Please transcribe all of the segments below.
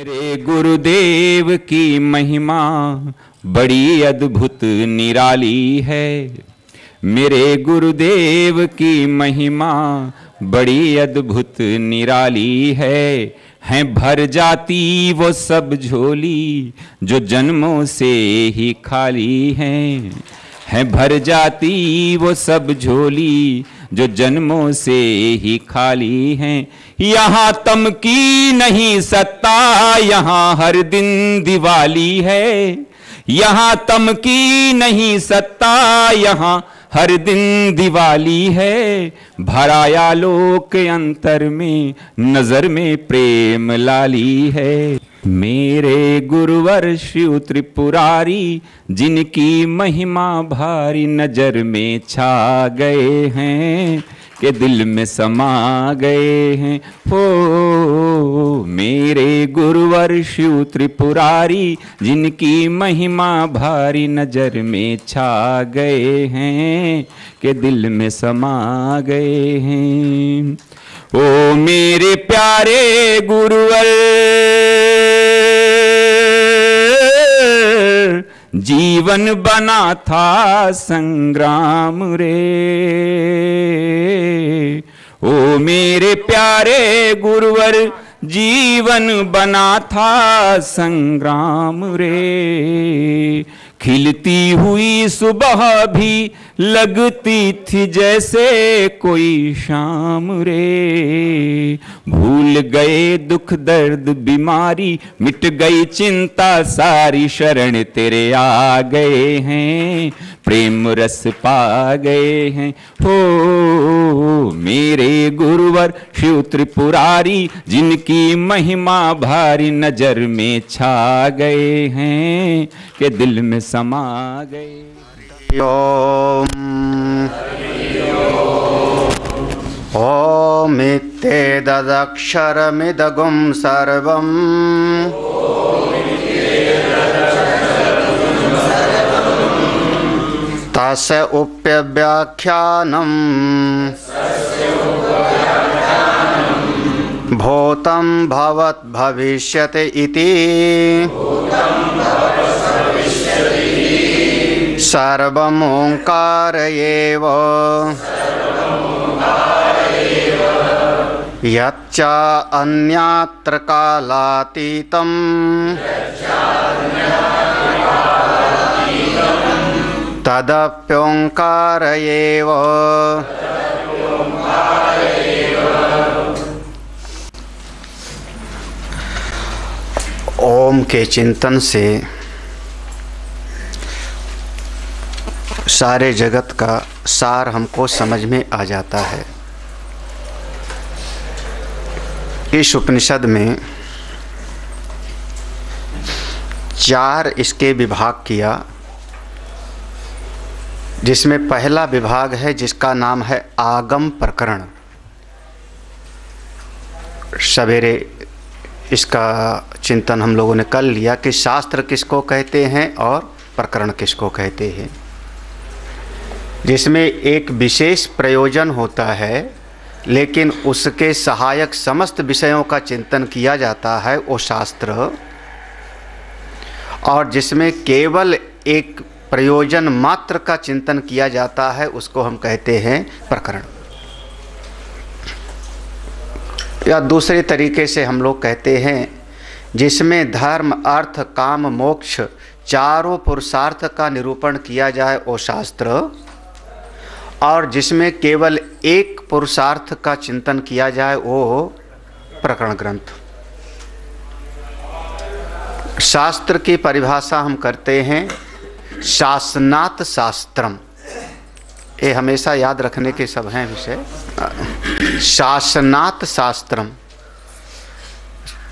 मेरे गुरुदेव की महिमा बड़ी अद्भुत निराली है। मेरे गुरुदेव की महिमा बड़ी अद्भुत निराली है भर जाती वो सब झोली जो जन्मों से ही खाली है भर जाती वो सब झोली जो जन्मों से ही खाली हैं। यहाँ तम की नहीं सत्ता, यहाँ हर दिन दिवाली है। यहाँ तम की नहीं सत्ता, यहाँ हर दिन दिवाली है। भराया लोक अंतर में, नजर में प्रेम लाली है। मेरे गुरुवर शिव त्रिपुरारी, जिनकी महिमा भारी नजर में छा गए हैं के दिल में समा गए हैं। हो मेरे गुरुवर शिव त्रिपुरारी, जिनकी महिमा भारी नजर में छा गए हैं के दिल में समा गए हैं। ओ मेरे प्यारे गुरुवर, जीवन बना था संग्राम रे। ओ मेरे प्यारे गुरुवर, जीवन बना था संग्राम रे। खिलती हुई सुबह भी लगती थी जैसे कोई शाम रे। भूल गए दुख दर्द बीमारी, मिट गई चिंता सारी, शरण तेरे आ गए हैं, प्रेम रस पा गए हैं। हो मेरे गुरुवर शिव त्रिपुरारी, जिनकी महिमा भारी नजर में छा गए हैं के दिल में समा गए। ओमित्येतदक्षरमिदगुं सर्वम् तस्य उप्यव्याख्यानम् भूतं भवत् भविष्यति इति सर्वम् ओंकार एव यच्च अन्यत्र कालातीतं तदप्योंकार एव। ओम के चिंतन से सारे जगत का सार हमको समझ में आ जाता है। इस उपनिषद में 4 इसके विभाग किया, जिसमें पहला विभाग है जिसका नाम है आगम प्रकरण। सवेरे इसका चिंतन हम लोगों ने कर लिया कि शास्त्र किसको कहते हैं और प्रकरण किसको कहते हैं, जिसमें एक विशेष प्रयोजन होता है लेकिन उसके सहायक समस्त विषयों का चिंतन किया जाता है वो शास्त्र, और जिसमें केवल एक प्रयोजन मात्र का चिंतन किया जाता है उसको हम कहते हैं प्रकरण। या दूसरे तरीके से हम लोग कहते हैं जिसमें धर्म अर्थ काम मोक्ष चारों पुरुषार्थ का निरूपण किया जाए वो शास्त्र, और जिसमें केवल एक पुरुषार्थ का चिंतन किया जाए वो प्रकरण ग्रंथ। शास्त्र की परिभाषा हम करते हैं शासनात् शास्त्रम। ये हमेशा याद रखने के सब हैं विषय। शासनात् शास्त्रम,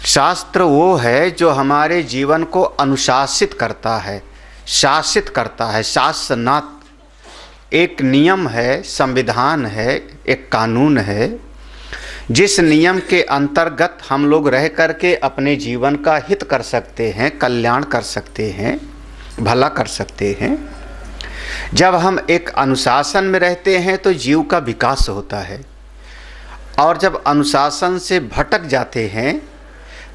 शास्त्र वो है जो हमारे जीवन को अनुशासित करता है, शासित करता है। शासनात् एक नियम है, संविधान है, एक कानून है, जिस नियम के अंतर्गत हम लोग रह करके अपने जीवन का हित कर सकते हैं, कल्याण कर सकते हैं, भला कर सकते हैं। जब हम एक अनुशासन में रहते हैं तो जीव का विकास होता है, और जब अनुशासन से भटक जाते हैं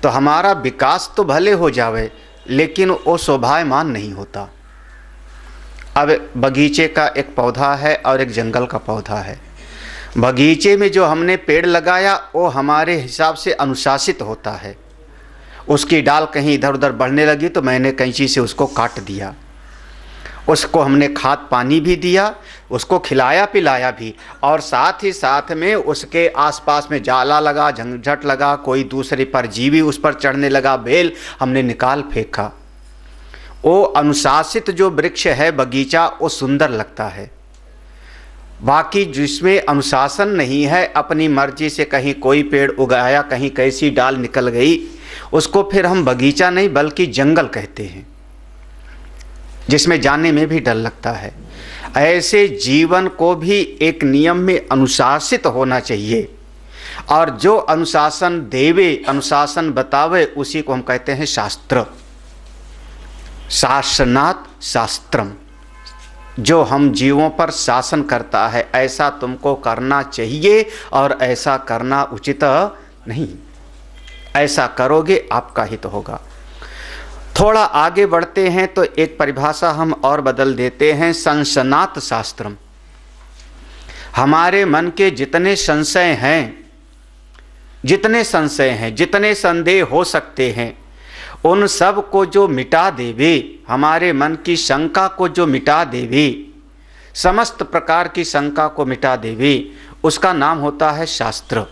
तो हमारा विकास तो भले हो जावे, लेकिन वो शोभायमान नहीं होता। अब बगीचे का एक पौधा है और एक जंगल का पौधा है। बगीचे में जो हमने पेड़ लगाया वो हमारे हिसाब से अनुशासित होता है। उसकी डाल कहीं इधर उधर बढ़ने लगी तो मैंने कैंची से उसको काट दिया, उसको हमने खाद पानी भी दिया, उसको खिलाया पिलाया भी, और साथ ही साथ में उसके आसपास में जाला लगा, झंझट लगा, कोई दूसरे परजीवी उस पर चढ़ने लगा, बेल हमने निकाल फेंका। वो अनुशासित जो वृक्ष है बगीचा, वो सुंदर लगता है। बाकी जिसमें अनुशासन नहीं है, अपनी मर्जी से कहीं कोई पेड़ उगाया, कहीं कैसी डाल निकल गई, उसको फिर हम बगीचा नहीं बल्कि जंगल कहते हैं, जिसमें जाने में भी डर लगता है। ऐसे जीवन को भी एक नियम में अनुशासित होना चाहिए, और जो अनुशासन देवे, अनुशासन बतावे, उसी को हम कहते हैं शास्त्र। शासनात् शास्त्रम, जो हम जीवों पर शासन करता है, ऐसा तुमको करना चाहिए और ऐसा करना उचित नहीं, ऐसा करोगे आपका हित होगा। थोड़ा आगे बढ़ते हैं तो एक परिभाषा हम और बदल देते हैं, संशनात् शास्त्रम। हमारे मन के जितने संशय हैं, जितने संदेह हो सकते हैं, उन सब को जो मिटा देवे, हमारे मन की शंका को जो मिटा देवे, समस्त प्रकार की शंका को मिटा देवे, उसका नाम होता है शास्त्र।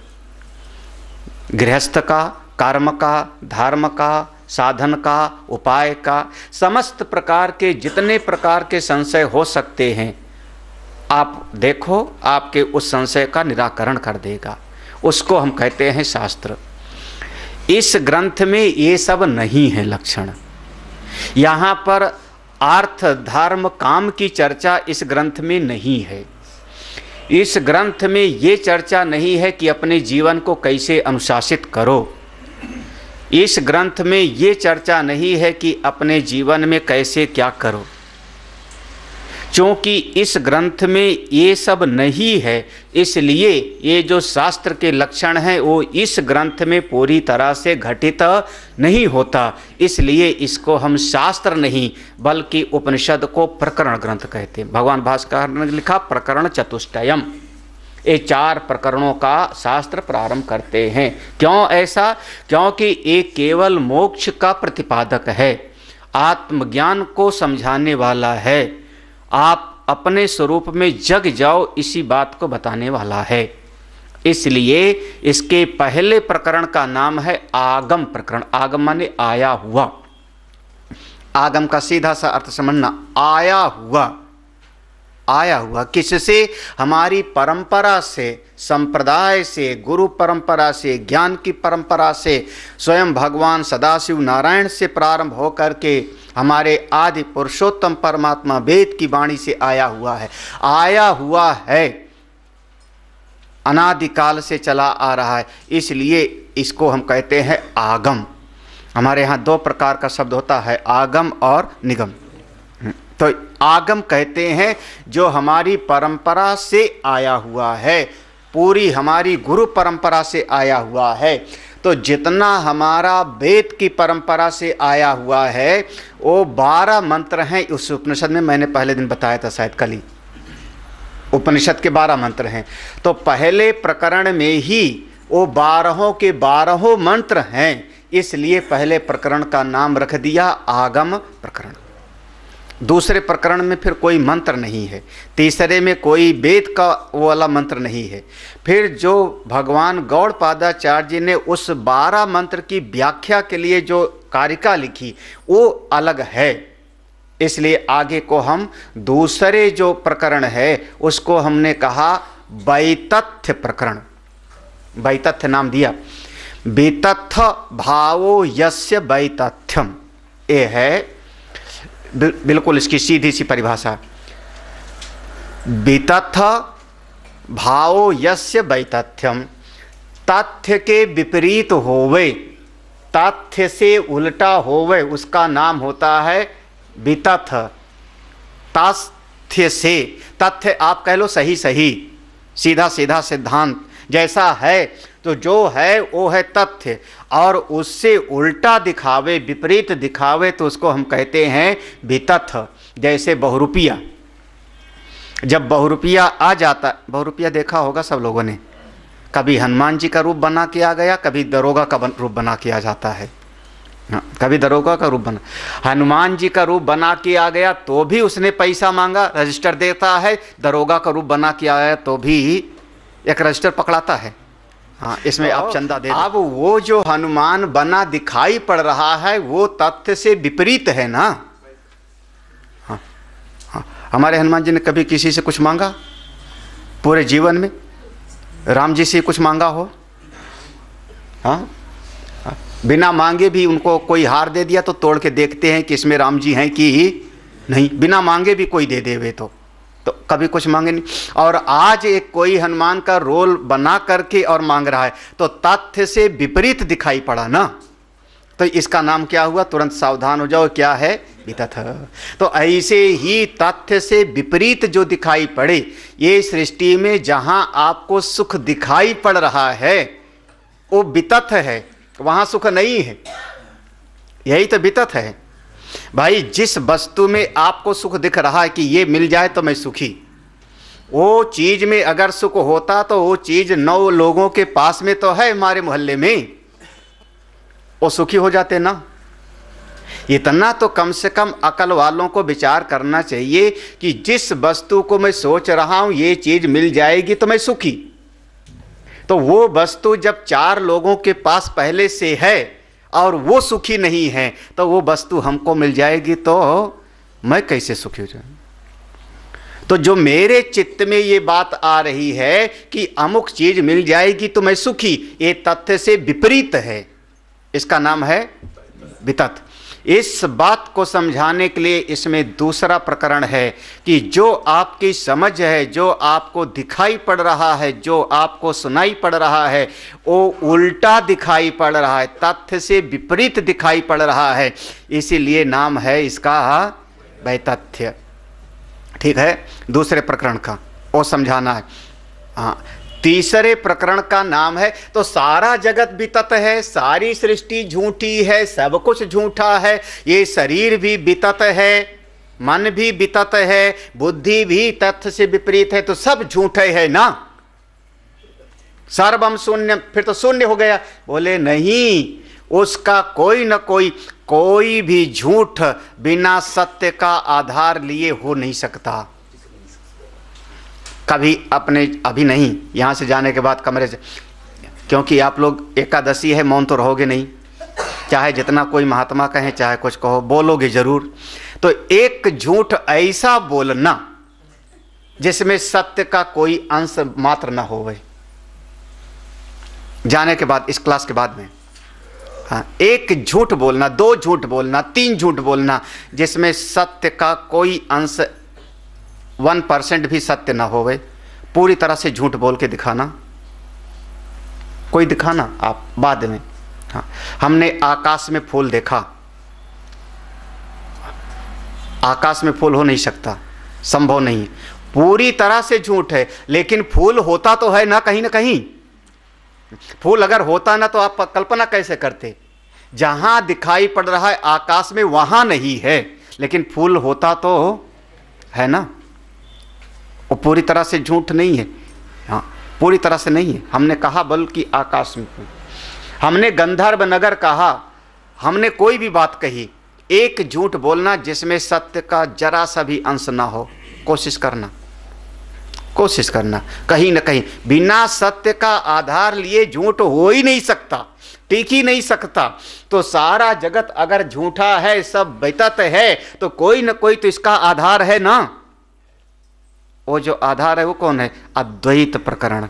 गृहस्थ का, कर्म का, धर्म का, साधन का, उपाय का, समस्त प्रकार के जितने प्रकार के संशय हो सकते हैं, आप देखो आपके उस संशय का निराकरण कर देगा, उसको हम कहते हैं शास्त्र। इस ग्रंथ में ये सब नहीं है लक्षण। यहाँ पर अर्थ धर्म काम की चर्चा इस ग्रंथ में नहीं है। इस ग्रंथ में ये चर्चा नहीं है कि अपने जीवन को कैसे अनुशासित करो। इस ग्रंथ में ये चर्चा नहीं है कि अपने जीवन में कैसे क्या करो, क्योंकि इस ग्रंथ में ये सब नहीं है। इसलिए ये जो शास्त्र के लक्षण हैं वो इस ग्रंथ में पूरी तरह से घटित नहीं होता। इसलिए इसको हम शास्त्र नहीं बल्कि उपनिषद को प्रकरण ग्रंथ कहते हैं। भगवान भास्कर ने लिखा प्रकरण चतुष्टयम, ये 4 प्रकरणों का शास्त्र प्रारंभ करते हैं। क्यों ऐसा? क्योंकि ये केवल मोक्ष का प्रतिपादक है, आत्मज्ञान को समझाने वाला है, आप अपने स्वरूप में जग जाओ इसी बात को बताने वाला है। इसलिए इसके पहले प्रकरण का नाम है आगम प्रकरण। आगम माने आया हुआ। आगम का सीधा सा अर्थ समझना, आया हुआ। आया हुआ किससे? हमारी परंपरा से, संप्रदाय से, गुरु परंपरा से, ज्ञान की परंपरा से, स्वयं भगवान सदाशिव नारायण से प्रारंभ होकर के हमारे आदि पुरुषोत्तम परमात्मा वेद की वाणी से आया हुआ है। आया हुआ है, अनादिकाल से चला आ रहा है, इसलिए इसको हम कहते हैं आगम। हमारे यहाँ 2 प्रकार का शब्द होता है, आगम और निगम। तो आगम कहते हैं जो हमारी परंपरा से आया हुआ है, पूरी हमारी गुरु परंपरा से आया हुआ है। तो जितना हमारा वेद की परंपरा से आया हुआ है वो 12 मंत्र हैं उस उपनिषद में। मैंने पहले दिन बताया था शायद कल ही, उपनिषद के 12 मंत्र हैं। तो पहले प्रकरण में ही वो 12 के 12 मंत्र हैं, इसलिए पहले प्रकरण का नाम रख दिया आगम प्रकरण। दूसरे प्रकरण में फिर कोई मंत्र नहीं है, तीसरे में कोई वेद का वो वाला मंत्र नहीं है। फिर जो भगवान गौड़पादाचार्य जी ने उस 12 मंत्र की व्याख्या के लिए जो कारिका लिखी वो अलग है, इसलिए आगे को हम दूसरे जो प्रकरण है उसको हमने कहा वैतथ्य प्रकरण। वैतथ्य नाम दिया। वितथ्य भावो यस्य वैतथ्यम, ये है बिल्कुल इसकी सीधी सी परिभाषा। वितथ्य भावो यस्य वैतथ्यम, तथ्य के विपरीत होवे, तथ्य से उल्टा होवे, उसका नाम होता है वितथ्य। तथ्य से, तथ्य आप कह लो सही सही, सीधा सीधा सिद्धांत जैसा है तो जो है वो है तथ्य, और उससे उल्टा दिखावे, विपरीत दिखावे तो उसको हम कहते हैं वितथ। जैसे बहुरूपिया, जब बहुरूपिया आ जाता, बहुरूपिया देखा होगा सब लोगों ने, कभी हनुमान जी का रूप बना के आ गया, कभी दरोगा का रूप बना के आ जाता है। हाँ, कभी दरोगा का रूप बना, हनुमान जी का रूप बना के आ गया तो भी उसने पैसा मांगा, रजिस्टर देता है। दरोगा का रूप बना के आया तो भी एक रजिस्टर पकड़ाता है। हाँ, इसमें आप चंदा दे। अब वो जो हनुमान बना दिखाई पड़ रहा है वो तथ्य से विपरीत है ना। हाँ, हाँ, हमारे हनुमान जी ने कभी किसी से कुछ मांगा पूरे जीवन में? राम जी से कुछ मांगा हो? हाँ, बिना मांगे भी उनको कोई हार दे दिया तो तोड़ के देखते हैं कि इसमें राम जी हैं कि नहीं। बिना मांगे भी कोई दे देवे तो कभी कुछ मांगे नहीं। और आज एक कोई हनुमान का रोल बना करके और मांग रहा है तो तथ्य से विपरीत दिखाई पड़ा ना, तो इसका नाम क्या हुआ? तुरंत सावधान हो जाओ, क्या है? वितथ। तो ऐसे ही तथ्य से विपरीत जो दिखाई पड़े, ये सृष्टि में जहां आपको सुख दिखाई पड़ रहा है वो वितथ है, वहां सुख नहीं है। यही तो वितथ है भाई। जिस वस्तु में आपको सुख दिख रहा है कि ये मिल जाए तो मैं सुखी, वो चीज में अगर सुख होता तो वो चीज 9 लोगों के पास में तो है, हमारे मोहल्ले में, वो सुखी हो जाते ना। इतना तो कम से कम अकल वालों को विचार करना चाहिए कि जिस वस्तु को मैं सोच रहा हूं ये चीज मिल जाएगी तो मैं सुखी, तो वो वस्तु जब 4 लोगों के पास पहले से है और वो सुखी नहीं है तो वो वस्तु हमको मिल जाएगी तो मैं कैसे सुखी हो जाऊं? तो जो मेरे चित्त में ये बात आ रही है कि अमुक चीज मिल जाएगी तो मैं सुखी, ये तथ्य से विपरीत है, इसका नाम है वितथ। इस बात को समझाने के लिए इसमें दूसरा प्रकरण है कि जो आपकी समझ है, जो आपको दिखाई पड़ रहा है, जो आपको सुनाई पड़ रहा है, वो उल्टा दिखाई पड़ रहा है, तथ्य से विपरीत दिखाई पड़ रहा है, इसीलिए नाम है इसका वैतथ्य। ठीक है, दूसरे प्रकरण का वो समझाना है। हाँ, तीसरे प्रकरण का नाम है तो सारा जगत वितत है, सारी सृष्टि झूठी है, सब कुछ झूठा है, ये शरीर भी वितत है, मन भी वितत है, बुद्धि भी तथ्य से विपरीत है, तो सब झूठे है ना। सर्वम शून्य, फिर तो शून्य हो गया। बोले नहीं, उसका कोई न कोई भी झूठ बिना सत्य का आधार लिए हो नहीं सकता। कभी अपने, अभी नहीं, यहाँ से जाने के बाद कमरे से, क्योंकि आप लोग एकादशी है, मौन तो रहोगे नहीं, चाहे जितना कोई महात्मा कहें, चाहे कुछ कहो, बोलोगे जरूर। तो एक झूठ ऐसा बोलना जिसमें सत्य का कोई अंश मात्र ना हो, जाने के बाद, इस क्लास के बाद में। हाँ, एक झूठ बोलना, 2 झूठ बोलना, 3 झूठ बोलना जिसमें सत्य का कोई अंश 1% भी सत्य ना होवे, पूरी तरह से झूठ बोल के दिखाना, कोई दिखाना आप बाद में। हाँ, हमने आकाश में फूल देखा, आकाश में फूल हो नहीं सकता, संभव नहीं, पूरी तरह से झूठ है। लेकिन फूल होता तो है ना कहीं ना कहीं। फूल अगर होता ना तो आप कल्पना कैसे करते? जहां दिखाई पड़ रहा है आकाश में वहां नहीं है, लेकिन फूल होता तो है ना। वो पूरी तरह से झूठ नहीं है। हाँ, पूरी तरह से नहीं है। हमने कहा बल्कि आकाश में फूल, हमने गंधर्व नगर कहा, हमने कोई भी बात कही, एक झूठ बोलना जिसमें सत्य का जरा सा भी अंश ना हो, कोशिश करना, कोशिश करना। कहीं ना कहीं बिना सत्य का आधार लिए झूठ हो ही नहीं सकता, टिक ही नहीं सकता। तो सारा जगत अगर झूठा है, सब वितत है, तो कोई ना कोई तो इसका आधार है ना। वो जो आधार है वो कौन है? अद्वैत प्रकरण।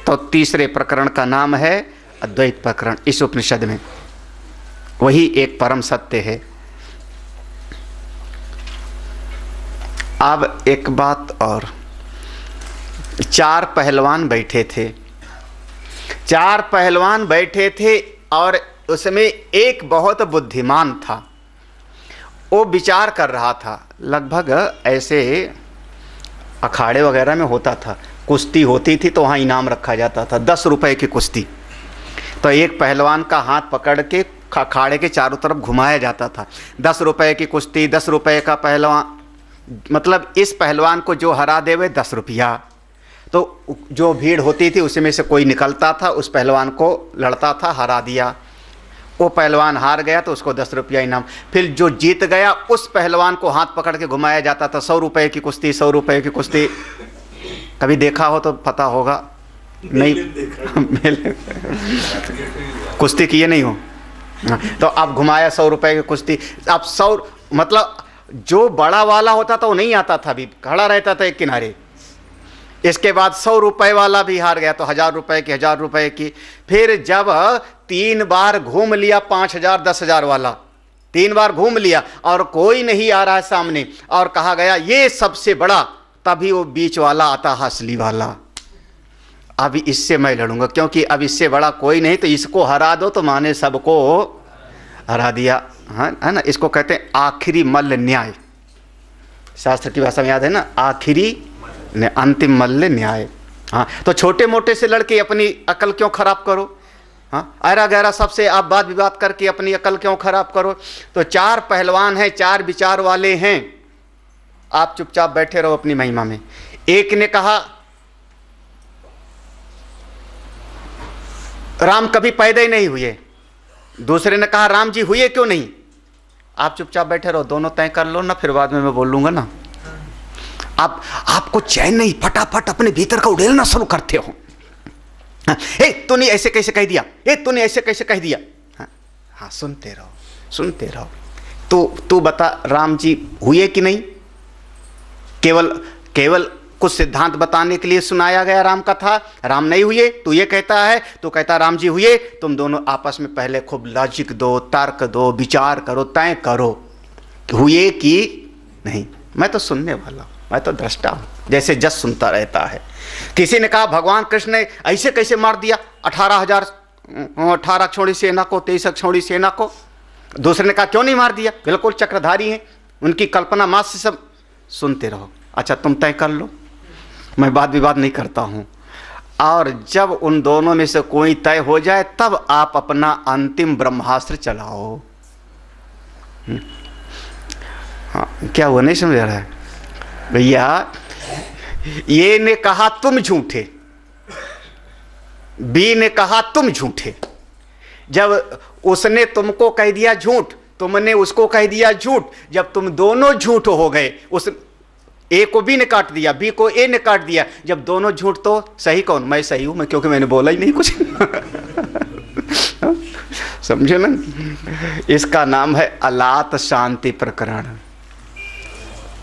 तो तीसरे प्रकरण का नाम है अद्वैत प्रकरण। इस उपनिषद में वही एक परम सत्य है। अब एक बात और, 4 पहलवान बैठे थे, 4 पहलवान बैठे थे और उसमें एक बहुत बुद्धिमान था। वो विचार कर रहा था, लगभग ऐसे अखाड़े वगैरह में होता था, कुश्ती होती थी तो वहाँ इनाम रखा जाता था, 10 रुपए की कुश्ती। तो एक पहलवान का हाथ पकड़ के अखाड़े के चारों तरफ घुमाया जाता था। 10 रुपए की कुश्ती, 10 रुपए का पहलवान, मतलब इस पहलवान को जो हरा देवे 10 रुपया। तो जो भीड़ होती थी उसमें से कोई निकलता था, उस पहलवान को लड़ता था, हरा दिया। वो पहलवान हार गया तो उसको 10 रुपया इनाम। फिर जो जीत गया उस पहलवान को हाथ पकड़ के घुमाया जाता था। 100 रुपए की कुश्ती, 100 रुपए की कुश्ती। कभी देखा हो तो पता होगा, नहीं कुश्ती किए नहीं हो। तो अब घुमाया 100 रुपए की कुश्ती। अब 100 मतलब जो बड़ा वाला होता था वो नहीं आता था, अभी खड़ा रहता था एक किनारे। इसके बाद 100 रुपए वाला भी हार गया तो 1000 रुपए की, 1000 रुपए की। फिर जब 3 बार घूम लिया 5000 10,000 वाला, 3 बार घूम लिया और कोई नहीं आ रहा है सामने, और कहा गया ये सबसे बड़ा, तभी वो बीच वाला आता है असली वाला। अभी इससे मैं लड़ूंगा, क्योंकि अब इससे बड़ा कोई नहीं, तो इसको हरा दो तो माने सबको हरा दिया। हाँ है ना, इसको कहते हैं आखिरी मल्ल न्याय। शास्त्र की भाषा में याद है ना, आखिरी अंतिम मल्ल न्याय। हाँ, तो छोटे मोटे से लड़के अपनी अकल क्यों खराब करो। हाँ, ऐरा गहरा सबसे आप बात विवाद करके अपनी अकल क्यों खराब करो। तो 4 पहलवान हैं, 4 विचार वाले हैं, आप चुपचाप बैठे रहो अपनी महिमा में। एक ने कहा राम कभी पैदा ही नहीं हुए, दूसरे ने कहा राम जी हुए क्यों नहीं। आप चुपचाप बैठे रहो, दोनों तय कर लो ना, फिर बाद में मैं बोलूंगा ना। आपको चैन नहीं, फटाफट अपने भीतर का उड़ेलना शुरू करते हो। ए तूने ऐसे कैसे कह दिया, ए तूने ऐसे कैसे कह दिया। हाँ सुनते रहो, सुनते रहो। तू बता राम जी हुए कि नहीं। केवल कुछ सिद्धांत बताने के लिए सुनाया गया राम कथा, राम नहीं हुए, तू ये कहता है, तू कहता राम जी हुए। तुम दोनों आपस में पहले खूब लॉजिक दो, तर्क दो, विचार करो, तय करो हुए कि नहीं। मैं तो सुनने वाला हूं, मैं तो दृष्टा हूं, जैसे जस सुनता रहता है। किसी ने कहा भगवान कृष्ण ने ऐसे कैसे मार दिया 18 छोड़ी सेना को, 23 छोड़ी सेना को। दूसरे ने कहा क्यों नहीं मार दिया, बिल्कुल चक्रधारी हैं, उनकी कल्पना मात्र से सब। सुनते रहो, अच्छा तुम तय कर लो, मैं वाद विवाद नहीं करता हूं। और जब उन दोनों में से कोई तय हो जाए तब आप अपना अंतिम ब्रह्मास्त्र चलाओ। हाँ, क्या वो नहीं समझ रहा है भैया। ये ने कहा तुम झूठे, बी ने कहा तुम झूठे। जब उसने तुमको कह दिया झूठ, तुमने उसको कह दिया झूठ, जब तुम दोनों झूठ हो गए, उस ए को बी ने काट दिया, बी को ए ने काट दिया, जब दोनों झूठ तो सही कौन। मैं सही हूं, मैं, क्योंकि मैंने बोला ही नहीं कुछ। समझे ना, इसका नाम है अलात शांति प्रकरण।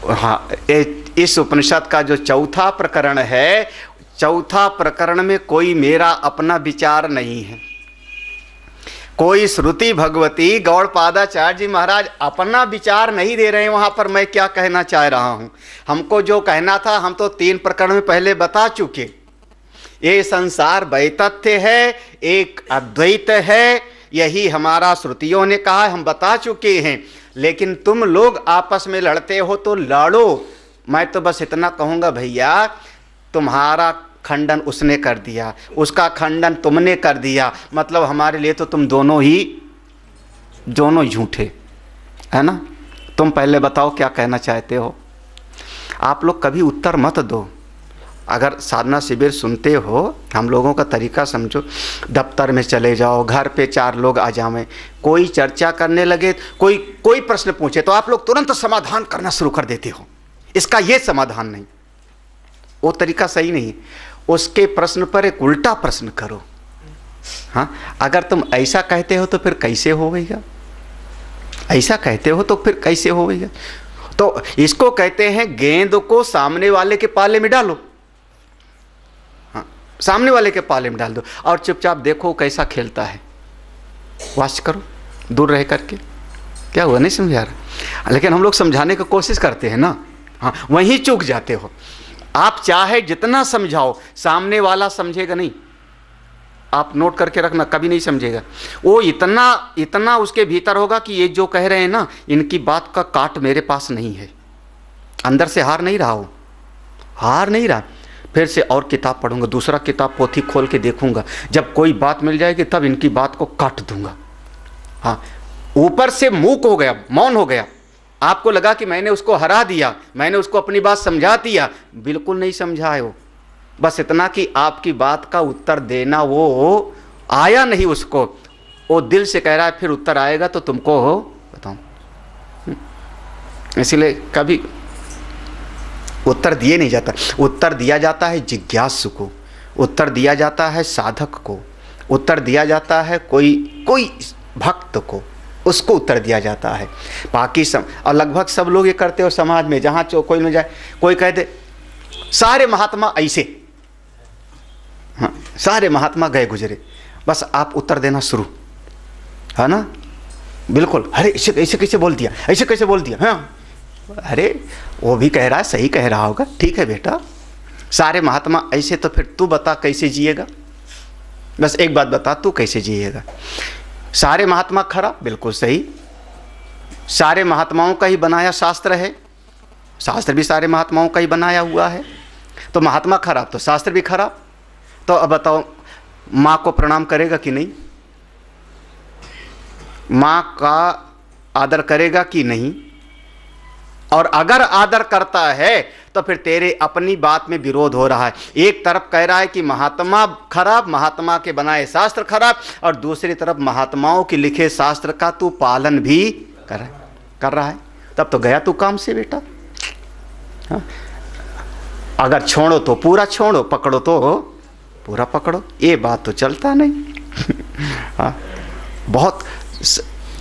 हाँ, इस उपनिषद का जो चौथा प्रकरण है, चौथा प्रकरण में कोई मेरा अपना विचार नहीं है, कोई श्रुति भगवती गौड़पादाचार्य जी महाराज अपना विचार नहीं दे रहे हैं वहाँ पर। मैं क्या कहना चाह रहा हूँ, हमको जो कहना था हम तो 3 प्रकरण में पहले बता चुके। ये संसार वैतथ्य है, एक अद्वैत है, यही हमारा श्रुतियों ने कहा, हम बता चुके हैं। लेकिन तुम लोग आपस में लड़ते हो तो लड़ो। मैं तो बस इतना कहूँगा भैया, तुम्हारा खंडन उसने कर दिया, उसका खंडन तुमने कर दिया, मतलब हमारे लिए तो तुम दोनों झूठे, है ना। तुम पहले बताओ क्या कहना चाहते हो। आप लोग कभी उत्तर मत दो। अगर साधना शिविर सुनते हो, हम लोगों का तरीका समझो। दफ्तर में चले जाओ, घर पे 4 लोग आ जाएं, कोई चर्चा करने लगे, कोई प्रश्न पूछे तो आप लोग तुरंत समाधान करना शुरू कर देते हो। इसका ये समाधान नहीं, वो तरीका सही नहीं। उसके प्रश्न पर एक उल्टा प्रश्न करो। हाँ, अगर तुम ऐसा कहते हो तो फिर कैसे होगा, ऐसा कहते हो तो फिर कैसे होगा। तो इसको कहते हैं गेंद को सामने वाले के पाले में डालो। हाँ, सामने वाले के पाले में डाल दो और चुपचाप देखो कैसा खेलता है, वॉच करो दूर रह करके। क्या हुआ, नहीं समझा रहा। लेकिन हम लोग समझाने की कोशिश करते हैं ना, हाँ, वहीं चूक जाते हो। आप चाहे जितना समझाओ, सामने वाला समझेगा नहीं। आप नोट करके रखना, कभी नहीं समझेगा। वो इतना उसके भीतर होगा कि ये जो कह रहे हैं ना, इनकी बात का काट मेरे पास नहीं है। अंदर से हार नहीं रहा हो, हार नहीं रहा, फिर से और किताब पढ़ूंगा, दूसरा किताब पोथी खोल के देखूंगा, जब कोई बात मिल जाएगी तब इनकी बात को काट दूंगा। हाँ, ऊपर से मूक हो गया, मौन हो गया। आपको लगा कि मैंने उसको हरा दिया, मैंने उसको अपनी बात समझा दिया, बिल्कुल नहीं समझा है वो। बस इतना कि आपकी बात का उत्तर देना वो आया नहीं उसको, वो दिल से कह रहा है फिर उत्तर आएगा तो तुमको हो बताऊं। इसलिए कभी उत्तर दिए नहीं जाता, उत्तर दिया जाता है जिज्ञासु को, उत्तर दिया जाता है साधक को, उत्तर दिया जाता है कोई भक्त को, उसको उत्तर दिया जाता है। बाकी सब और लगभग सब लोग ये करते हो समाज में, जहाँ कोई न जाए, कोई कह दे सारे महात्मा ऐसे, हाँ सारे महात्मा गए गुजरे, बस आप उत्तर देना शुरू, है ना, बिल्कुल, अरे ऐसे कैसे बोल दिया, ऐसे कैसे बोल दिया, हाँ अरे वो भी कह रहा है, सही कह रहा होगा, ठीक है बेटा, सारे महात्मा ऐसे, तो फिर तू बता कैसे जिएगा, बस एक बात बता तू कैसे जिएगा। सारे महात्मा खराब, बिल्कुल सही, सारे महात्माओं का ही बनाया शास्त्र है, शास्त्र भी सारे महात्माओं का ही बनाया हुआ है, तो महात्मा खराब तो शास्त्र भी खराब। तो अब बताओ, माँ को प्रणाम करेगा कि नहीं, माँ का आदर करेगा कि नहीं, और अगर आदर करता है तो फिर तेरे अपनी बात में विरोध हो रहा है। एक तरफ कह रहा है कि महात्मा खराब, महात्मा के बनाए शास्त्र खराब, और दूसरी तरफ महात्माओं के लिखे शास्त्र का तू पालन भी कर रहा है, तब तो गया तू काम से बेटा। हाँ? अगर छोड़ो तो पूरा छोड़ो, पकड़ो तो पूरा पकड़ो, ये बात तो चलता नहीं। हाँ? बहुत,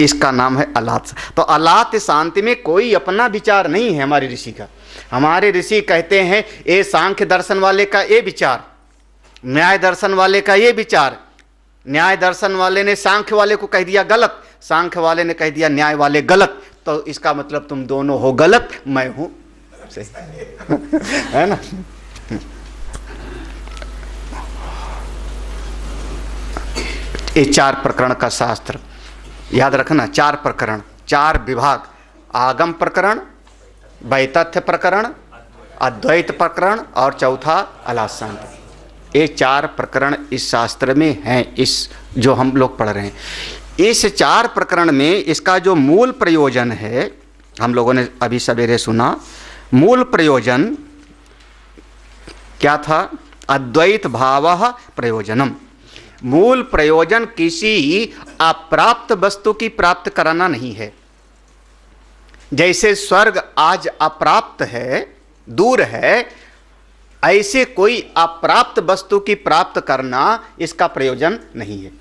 इसका नाम है अलात। तो अलात शांति में कोई अपना विचार नहीं है हमारे ऋषि का। हमारे ऋषि कहते हैं ये सांख्य दर्शन वाले का ये विचार, न्याय दर्शन वाले का ये विचार, न्याय दर्शन वाले ने सांख्य वाले को कह दिया गलत, सांख्य वाले ने कह दिया न्याय वाले गलत, तो इसका मतलब तुम दोनों हो गलत, मैं हूं सही। है ना। ये 4 प्रकरण का शास्त्र याद रखना, 4 प्रकरण, 4 विभाग, आगम प्रकरण, वैतथ्य प्रकरण, अद्वैत प्रकरण और चौथा अलात शांति। ये 4 प्रकरण इस शास्त्र में हैं, इस जो हम लोग पढ़ रहे हैं। इस 4 प्रकरण में इसका जो मूल प्रयोजन है, हम लोगों ने अभी सवेरे सुना, मूल प्रयोजन क्या था? अद्वैत भावः प्रयोजनम। मूल प्रयोजन किसी अप्राप्त वस्तु की प्राप्त कराना नहीं है। जैसे स्वर्ग आज अप्राप्त है, दूर है, ऐसे कोई अप्राप्त वस्तु की प्राप्त करना इसका प्रयोजन नहीं है।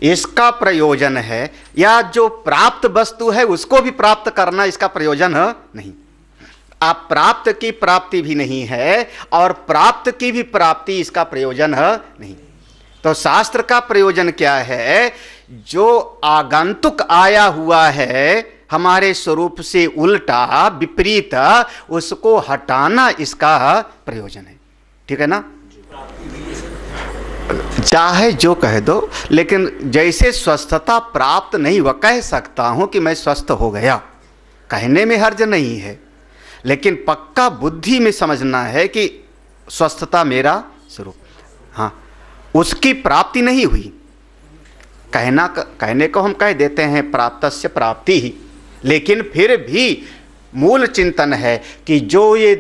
इसका प्रयोजन है, या जो प्राप्त वस्तु है उसको भी प्राप्त करना इसका प्रयोजन है नहीं। अप्राप्त की प्राप्ति भी नहीं है और प्राप्त की भी प्राप्ति इसका प्रयोजन है नहीं। तो शास्त्र का प्रयोजन क्या है? जो आगंतुक आया हुआ है हमारे स्वरूप से उल्टा विपरीत, उसको हटाना इसका प्रयोजन है। ठीक है ना? चाहे जो कह दो, लेकिन जैसे स्वस्थता प्राप्त नहीं हुआ, कह सकता हूं कि मैं स्वस्थ हो गया, कहने में हर्ज नहीं है, लेकिन पक्का बुद्धि में समझना है कि स्वस्थता मेरा स्वरूप, हाँ उसकी प्राप्ति नहीं हुई। कहने को हम कह देते हैं प्राप्तस्य प्राप्ति ही, लेकिन फिर भी मूल चिंतन है कि जो ये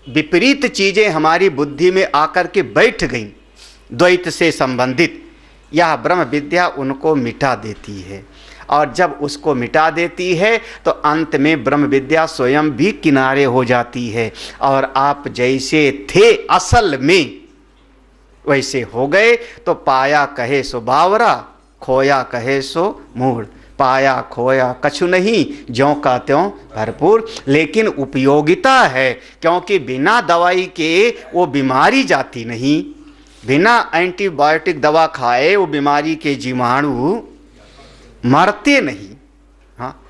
विपरीत चीज़ें हमारी बुद्धि में आकर के बैठ गईं, द्वैत से संबंधित, यह ब्रह्म विद्या उनको मिटा देती है। और जब उसको मिटा देती है तो अंत में ब्रह्म विद्या स्वयं भी किनारे हो जाती है, और आप जैसे थे असल में वैसे हो गए। तो पाया कहे सो बावरा, खोया कहे सो मूढ़, पाया खोया कछु नहीं, ज्यों का त्यों भरपूर। लेकिन उपयोगिता है, क्योंकि बिना दवाई के वो बीमारी जाती नहीं, बिना एंटीबायोटिक दवा खाए वो बीमारी के जीवाणु मरते नहीं। हाँ,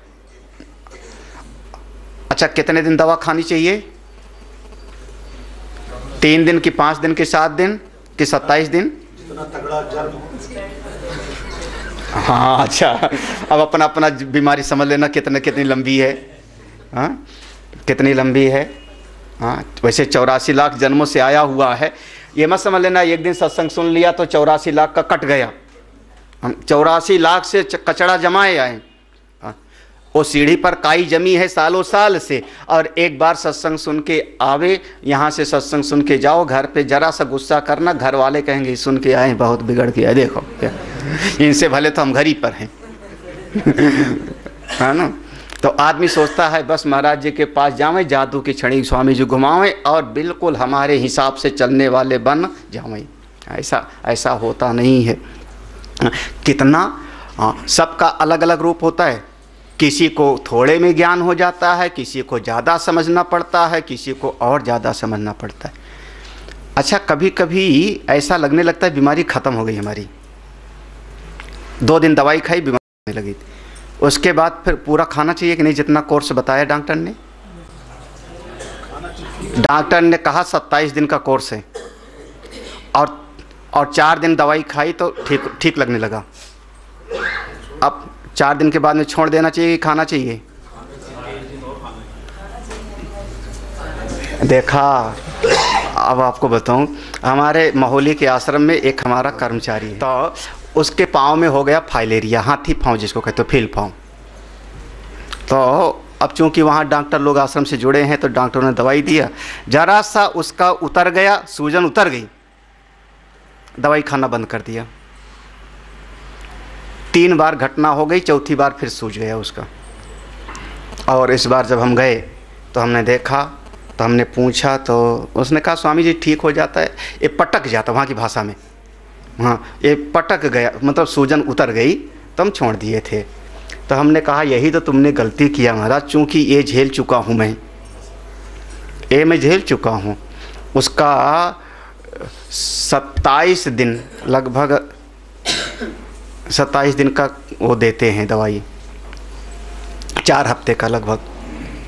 अच्छा कितने दिन दवा खानी चाहिए? 3 दिन की, 5 दिन की, 7 दिन कि 27 दिन? जितना तगड़ा जर। हाँ अच्छा, अब अपना अपना बीमारी समझ लेना कितनी लंबी है। हाँ कितनी लंबी है। हाँ वैसे 84 लाख जन्मों से आया हुआ है, ये मत समझ लेना एक दिन सत्संग सुन लिया तो 84 लाख का कट गया। हम 84 लाख से कचड़ा जमाए आए। वो सीढ़ी पर काई जमी है सालों साल से, और एक बार सत्संग सुन के आवे, यहाँ से सत्संग सुन के जाओ, घर पे जरा सा गुस्सा करना, घर वाले कहेंगे सुन के आए बहुत बिगड़ के आए, देखो क्या, इनसे भले तो हम घर ही पर हैं। है ना। तो आदमी सोचता है बस महाराज जी के पास जावें, जादू की छड़ी स्वामी जी घुमावें और बिल्कुल हमारे हिसाब से चलने वाले बन जावें। ऐसा होता नहीं है। कितना सबका अलग अलग रूप होता है। किसी को थोड़े में ज्ञान हो जाता है, किसी को ज़्यादा समझना पड़ता है, किसी को और ज़्यादा समझना पड़ता है। अच्छा, कभी कभी ऐसा लगने लगता है बीमारी ख़त्म हो गई हमारी, 2 दिन दवाई खाई बीमारी होने लगी, उसके बाद फिर पूरा खाना चाहिए कि नहीं जितना कोर्स बताया डॉक्टर ने? डॉक्टर ने कहा 27 दिन का कोर्स है, और 4 दिन दवाई खाई तो ठीक लगने लगा। अब 4 दिन के बाद में छोड़ देना चाहिए कि खाना चाहिए? देखा, अब आपको बताऊं, हमारे मोहल्ले के आश्रम में एक हमारा कर्मचारी है, तो उसके पाँव में हो गया फाइलेरिया, हाथी पाँव जिसको कहते हो, फील पाँव। तो अब चूंकि वहाँ डॉक्टर लोग आश्रम से जुड़े हैं तो डॉक्टरों ने दवाई दिया, जरा सा उसका उतर गया, सूजन उतर गई, दवाई खाना बंद कर दिया। 3 बार घटना हो गई, चौथी बार फिर सूज गया उसका। और इस बार जब हम गए तो हमने देखा, तो हमने पूछा, तो उसने कहा स्वामी जी ठीक हो जाता है, ये पटक जाता, वहाँ की भाषा में, हाँ ये पटक गया, मतलब सूजन उतर गई तो हम छोड़ दिए थे। तो हमने कहा यही तो तुमने गलती किया महाराज, चूँकि ये झेल चुका हूँ मैं झेल चुका हूँ। उसका 27 दिन, लगभग 27 दिन का वो देते हैं दवाई, 4 हफ्ते का, लगभग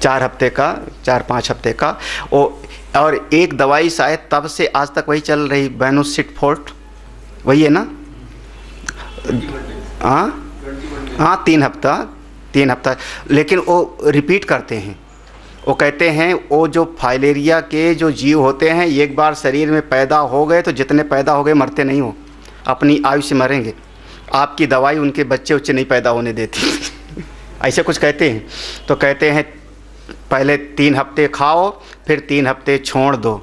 4 हफ्ते का, 4-5 हफ्ते का वो। और एक दवाई शायद तब से आज तक वही चल रही, बेनोसिटफोर्ट, वही है ना? हाँ 3 हफ्ता, लेकिन वो रिपीट करते हैं। वो कहते हैं वो जो फाइलेरिया के जो जीव होते हैं, एक बार शरीर में पैदा हो गए तो जितने पैदा हो गए मरते नहीं हो, अपनी आयु से मरेंगे। आपकी दवाई उनके बच्चे नहीं पैदा होने देती। ऐसे कुछ कहते हैं। तो कहते हैं पहले 3 हफ्ते खाओ, फिर 3 हफ्ते छोड़ दो,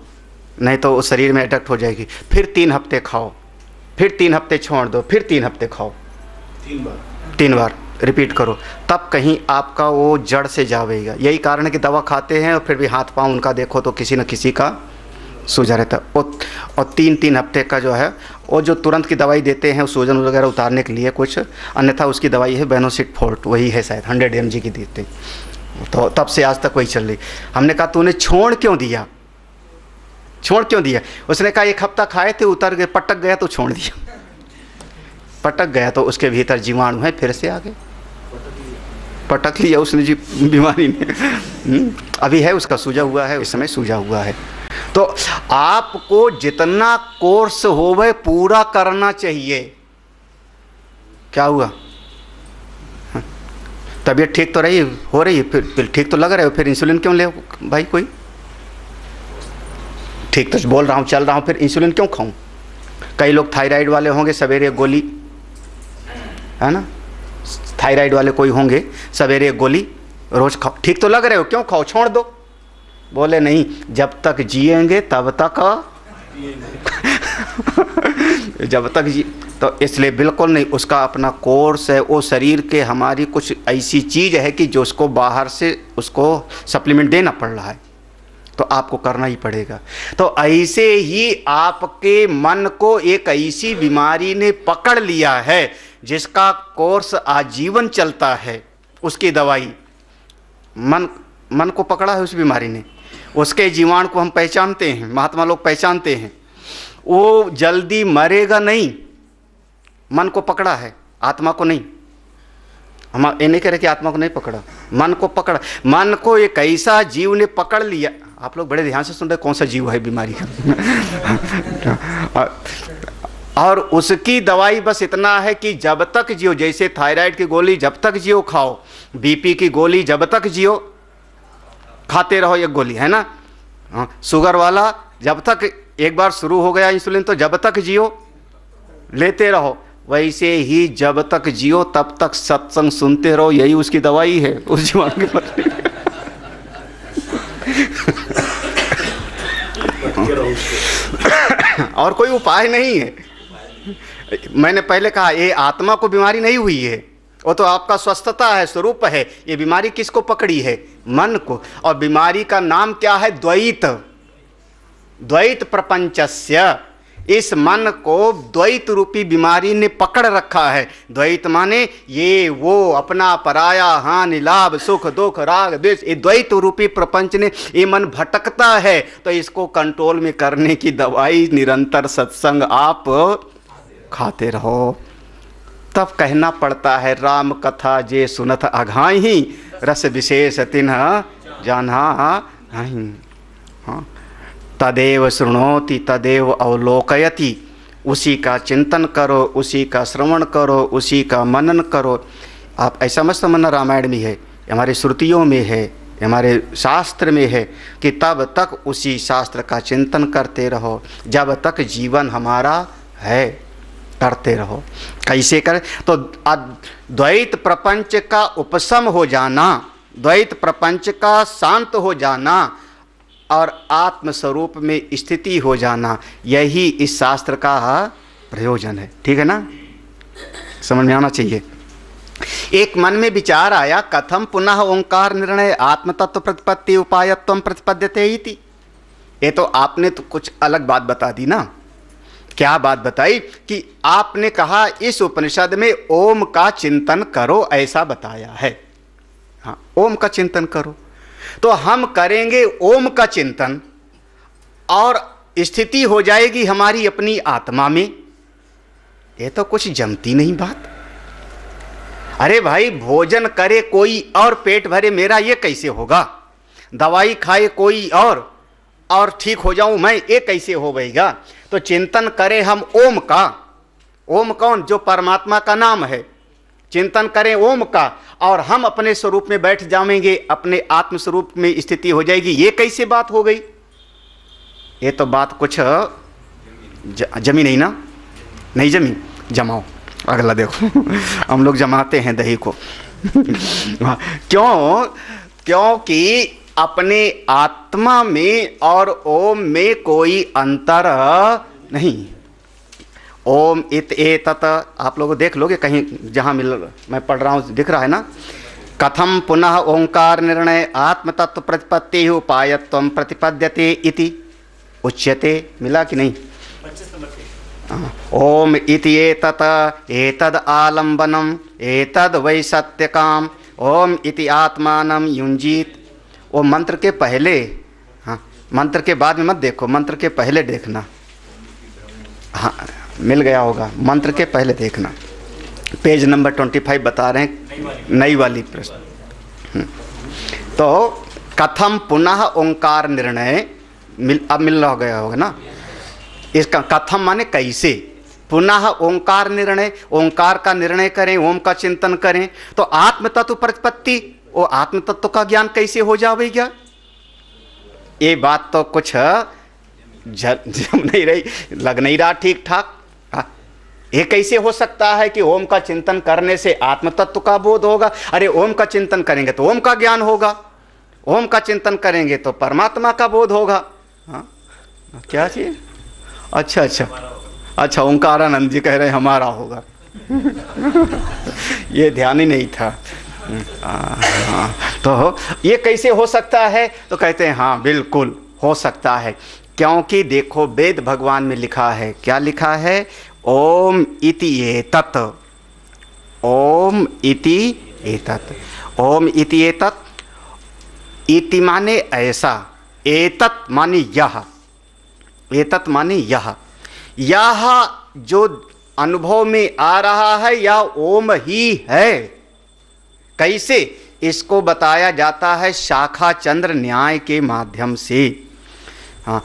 नहीं तो उस शरीर में अटैक हो जाएगी। फिर 3 हफ्ते खाओ, फिर 3 हफ्ते छोड़ दो, फिर 3 हफ्ते खाओ, 3 बार रिपीट करो, तब कहीं आपका वो जड़ से जावेगा। यही कारण है कि दवा खाते हैं और फिर भी हाथ पांव उनका देखो तो किसी न किसी का सूजा रहता है। और 3-3 हफ्ते का जो है वो जो तुरंत की दवाई देते हैं सूजन वगैरह उतारने के लिए कुछ, अन्यथा उसकी दवाई है बेनोसिटफोर्ट, वही है शायद 100 mg की देते। तो तब से आज तक वही चल रही। हमने कहा तूने छोड़ क्यों दिया? उसने कहा 1 हफ्ता खाए थे, उतर गए, पटक गया तो छोड़ दिया। पटक गया तो उसके भीतर जीवाणु है, फिर से आ गए, पटक लिया उसने जी बीमारी ने। अभी है उसका सूजा हुआ है, इस समय सूजा हुआ है। तो आपको जितना कोर्स हो वह पूरा करना चाहिए। क्या हुआ? तबीयत ठीक तो हो रही है, फिर ठीक तो लग रहा है, फिर इंसुलिन क्यों ले भाई? कोई ठीक तो बोल रहा हूँ, चल रहा हूँ, फिर इंसुलिन क्यों खाऊं? कई लोग थायराइड वाले होंगे, सवेरे गोली, है ना, थायराइड वाले कोई होंगे, सवेरे गोली रोज खाओ, ठीक तो लग रहे हो, क्यों खाओ, छोड़ दो। बोले नहीं, जब तक जिएंगे तब तक जब तक जी, तो इसलिए बिल्कुल नहीं, उसका अपना कोर्स है। वो शरीर के हमारी कुछ ऐसी चीज़ है कि जो उसको बाहर से उसको सप्लीमेंट देना पड़ रहा है, तो आपको करना ही पड़ेगा। तो ऐसे ही आपके मन को एक ऐसी बीमारी ने पकड़ लिया है जिसका कोर्स आजीवन चलता है, उसकी दवाई मन को पकड़ा है उस बीमारी ने। उसके जीवाणु को हम पहचानते हैं, महात्मा लोग पहचानते हैं, वो जल्दी मरेगा नहीं, मन को पकड़ा है, आत्मा को नहीं। हम ये नहीं कह रहे कि आत्मा को नहीं पकड़ा, मन को पकड़ा। मन को एक ऐसा जीव ने पकड़ लिया। आप लोग बड़े ध्यान से सुन रहे, कौन सा जीव है बीमारी का और उसकी दवाई बस इतना है कि जब तक जियो, जैसे थायराइड की गोली जब तक जियो खाओ, बीपी की गोली जब तक जियो खाते रहो, एक गोली है ना, शुगर वाला जब तक एक बार शुरू हो गया इंसुलिन तो जब तक जियो लेते रहो। वैसे ही जब तक जियो तब तक सत्संग सुनते रहो, यही उसकी दवाई है उस जीवन की पत्नी। और कोई उपाय नहीं है। मैंने पहले कहा ये आत्मा को बीमारी नहीं हुई है, वो तो आपका स्वस्थता है, स्वरूप है। ये बीमारी किसको पकड़ी है? मन को। और बीमारी का नाम क्या है? द्वैत। द्वैत प्रपंचस्य। इस मन को द्वैत रूपी बीमारी ने पकड़ रखा है। द्वैत माने ये वो, अपना पराया, हानि लाभ, सुख दुख, राग द्वेष, ये द्वैत रूपी प्रपंच ने ये मन भटकता है। तो इसको कंट्रोल में करने की दवाई निरंतर सत्संग आप खाते रहो। तब कहना पड़ता है राम कथा जे सुनत अघाही, रस विशेष तिन्ह जाना नहीं। हाँ, तदेव शृणोति तदेव अवलोकयति। उसी का चिंतन करो, उसी का श्रवण करो, उसी का मनन करो। आप ऐसा मत समझना रामायण में है, हमारी श्रुतियों में है, हमारे शास्त्र में है कि तब तक उसी शास्त्र का चिंतन करते रहो जब तक जीवन हमारा है, करते रहो। कैसे करें? तो द्वैत प्रपंच का उपशम हो जाना, द्वैत प्रपंच का शांत हो जाना और आत्मस्वरूप में स्थिति हो जाना, यही इस शास्त्र का प्रयोजन है। ठीक है ना? समझ में आना चाहिए। एक मन में विचार आया, कथम पुनः ओंकार निर्णय आत्म तत्व प्रतिपत्ति उपायत्वम प्रतिपद्यते इति। ये तो आपने तो कुछ अलग बात बता दी ना। क्या बात बताई? कि आपने कहा इस उपनिषद में ओम का चिंतन करो, ऐसा बताया है। हाँ, ओम का चिंतन करो। तो हम करेंगे ओम का चिंतन और स्थिति हो जाएगी हमारी अपनी आत्मा में। ये तो कुछ जमती नहीं बात। अरे भाई, भोजन करे कोई और पेट भरे मेरा, ये कैसे होगा? दवाई खाए कोई और ठीक हो जाऊं मैं, ये कैसे हो गएगा? तो चिंतन करें हम ओम का। ओम कौन? जो परमात्मा का नाम है। चिंतन करें ओम का और हम अपने स्वरूप में बैठ जाएंगे, अपने आत्म स्वरूप में स्थिति हो जाएगी। ये कैसे बात हो गई? ये तो बात कुछ जमी नहीं ना? नहीं जमी, जमाओ। अगला देखो हम लोग जमाते हैं दही को क्यों? क्योंकि अपने आत्मा में और ओम में कोई अंतर नहीं। ओम इत एतत आप लोग देख लोगे कहीं, जहाँ मैं पढ़ रहा हूँ दिख रहा है ना। कथम पुनः ओंकार निर्णय आत्म तत्व प्रतिपत्ति उपायत्वम प्रतिपद्यते इति उच्यते। मिला कि नहीं? ओम इति एतत एतद आलम्बनम एतद वै सत्यकाम ओम इति आत्मानं युंजीत। वो मंत्र के पहले, हाँ, मंत्र के बाद में मत देखो, मंत्र के पहले देखना। हाँ, मिल गया होगा। मंत्र के पहले देखना। पेज नंबर 25 बता रहे हैं, नई वाली प्रश्न। तो कथम पुनः ओंकार निर्णय अब मिल गया होगा ना। इसका कथम माने कैसे, पुनः ओंकार निर्णय, ओंकार का निर्णय करें, ओम का चिंतन करें तो आत्म तत्व प्रतिपत्ति, वो आत्म तत्व का ज्ञान कैसे हो जाएगा? ये बात तो कुछ जम नहीं रही, लग नहीं रहा ठीक ठाक। ये कैसे हो सकता है कि ओम का चिंतन करने से आत्म तत्व का बोध होगा? अरे ओम का चिंतन करेंगे तो ओम का ज्ञान होगा, ओम का चिंतन करेंगे तो परमात्मा का बोध होगा। हाँ, क्या चीज? अच्छा, ओंकारानंद जी कह रहे हैं हमारा होगा ये ध्यान ही नहीं था। तो ये कैसे हो सकता है? तो कहते हैं हाँ बिल्कुल हो सकता है, क्योंकि देखो वेद भगवान में लिखा है। क्या लिखा है? ओम इति एतत्, ओम इति एतत्, ओम इति एतत्। इति माने ऐसा, एतत् माने यह, एतत् माने यह। यह जो अनुभव में आ रहा है या ओम ही है। कैसे? इसको बताया जाता है शाखा चंद्र न्याय के माध्यम से। हाँ,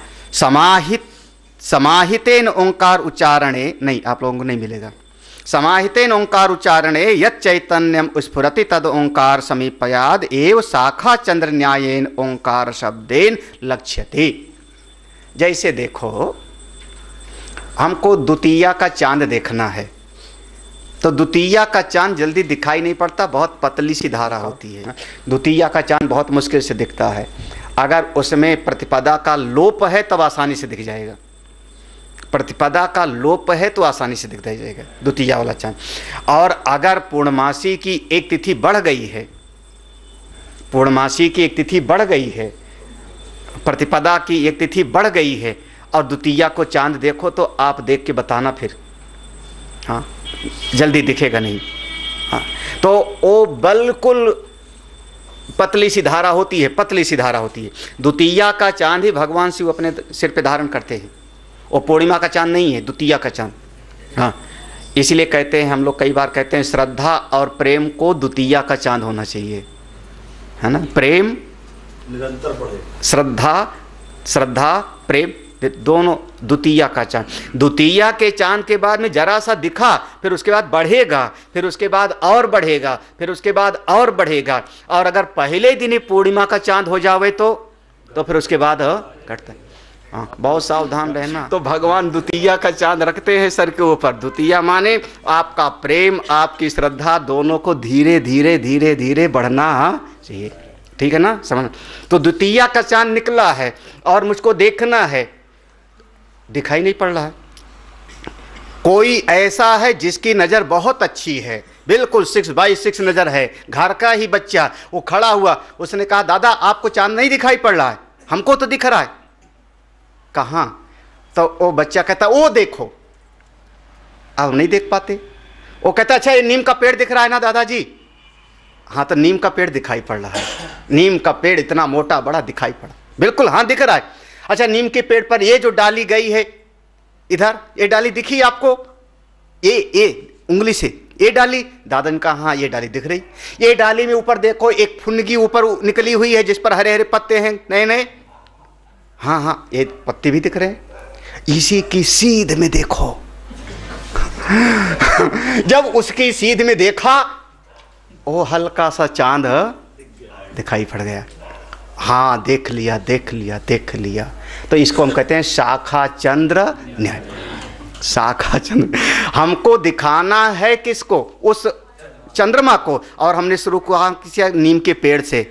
समाहितेन ओंकार उच्चारणे, नहीं आप लोगों को नहीं मिलेगा। समाहितेन ओंकार उच्चारणे यत् चैतन्यम स्फुरति तद ओंकार समीपयाद एव शाखा चंद्र न्यायेन ओंकार शब्देन लक्ष्यते। जैसे देखो हमको द्वितीया का चांद देखना है, तो द्वितीया का चांद जल्दी दिखाई नहीं पड़ता, बहुत पतली सी धारा होती है। द्वितीया का चांद बहुत मुश्किल से दिखता है। अगर उसमें प्रतिपदा का लोप है तब आसानी से दिख जाएगा, प्रतिपदा का लोप है तो आसानी से दिख जाएगा द्वितीया वाला चांद। और अगर पूर्णमासी की एक तिथि बढ़ गई है, पूर्णमासी की एक तिथि बढ़ गई है, प्रतिपदा की एक तिथि बढ़ गई है और द्वितीया को चांद देखो तो आप देख के बताना फिर, हाँ जल्दी दिखेगा नहीं। हाँ तो वो बिल्कुल पतली सी धारा होती है, पतली सी धारा होती है। द्वितीया का चांद ही भगवान शिव अपने सिर पे धारण करते हैं, वो पूर्णिमा का चांद नहीं है, द्वितीया का चांद। हाँ इसलिए कहते हैं, हम लोग कई बार कहते हैं श्रद्धा और प्रेम को द्वितीया का चांद होना चाहिए, है ना। प्रेम निरंतर बढ़े, श्रद्धा प्रेम दोनों द्वितीया का चांद। द्वितीया के चांद के बाद में जरा सा दिखा, फिर उसके बाद बढ़ेगा, फिर उसके बाद और बढ़ेगा, फिर उसके बाद और बढ़ेगा। और अगर पहले दिन ही पूर्णिमा का चांद हो जावे तो फिर उसके बाद घटता है। हाँ बहुत सावधान रहना। तो भगवान द्वितीया का चांद रखते हैं सर के ऊपर। द्वितीया माने आपका प्रेम, आपकी श्रद्धा दोनों को धीरे धीरे धीरे धीरे बढ़ना चाहिए, ठीक है ना, समझ। तो द्वितीया का चांद निकला है और मुझको देखना है, दिखाई नहीं पड़ रहा है। कोई ऐसा है जिसकी नज़र बहुत अच्छी है, बिल्कुल 6/6 नज़र है, घर का ही बच्चा, वो खड़ा हुआ, उसने कहा दादा आपको चांद नहीं दिखाई पड़ रहा है, हमको तो दिख रहा है। कहाँ? तो वो बच्चा कहता ओ देखो, अब नहीं देख पाते। वो कहता अच्छा ये नीम का पेड़ दिख रहा है ना दादाजी? हाँ तो नीम का पेड़ दिखाई पड़ रहा है, नीम का पेड़ इतना मोटा बड़ा दिखाई पड़ा, बिल्कुल हाँ दिख रहा है। अच्छा नीम के पेड़ पर ये जो डाली गई है इधर, ये डाली दिखी आपको? ये उंगली से ये डाली? दादा ने कहा हाँ ये डाली दिख रही। ये डाली में ऊपर देखो एक फुनगी ऊपर निकली हुई है जिस पर हरे हरे पत्ते हैं नए नए। हाँ हाँ ये पत्ते भी दिख रहे हैं। इसी की सीध में देखो जब उसकी सीध में देखा वो हल्का सा चांद दिखाई पड़ गया। हाँ देख लिया देख लिया देख लिया। तो इसको हम कहते हैं शाखा चंद्र न्याय। शाखा चंद्र हमको दिखाना है किसको? उस चंद्रमा को। और हमने शुरू किया किसी नीम के पेड़ से,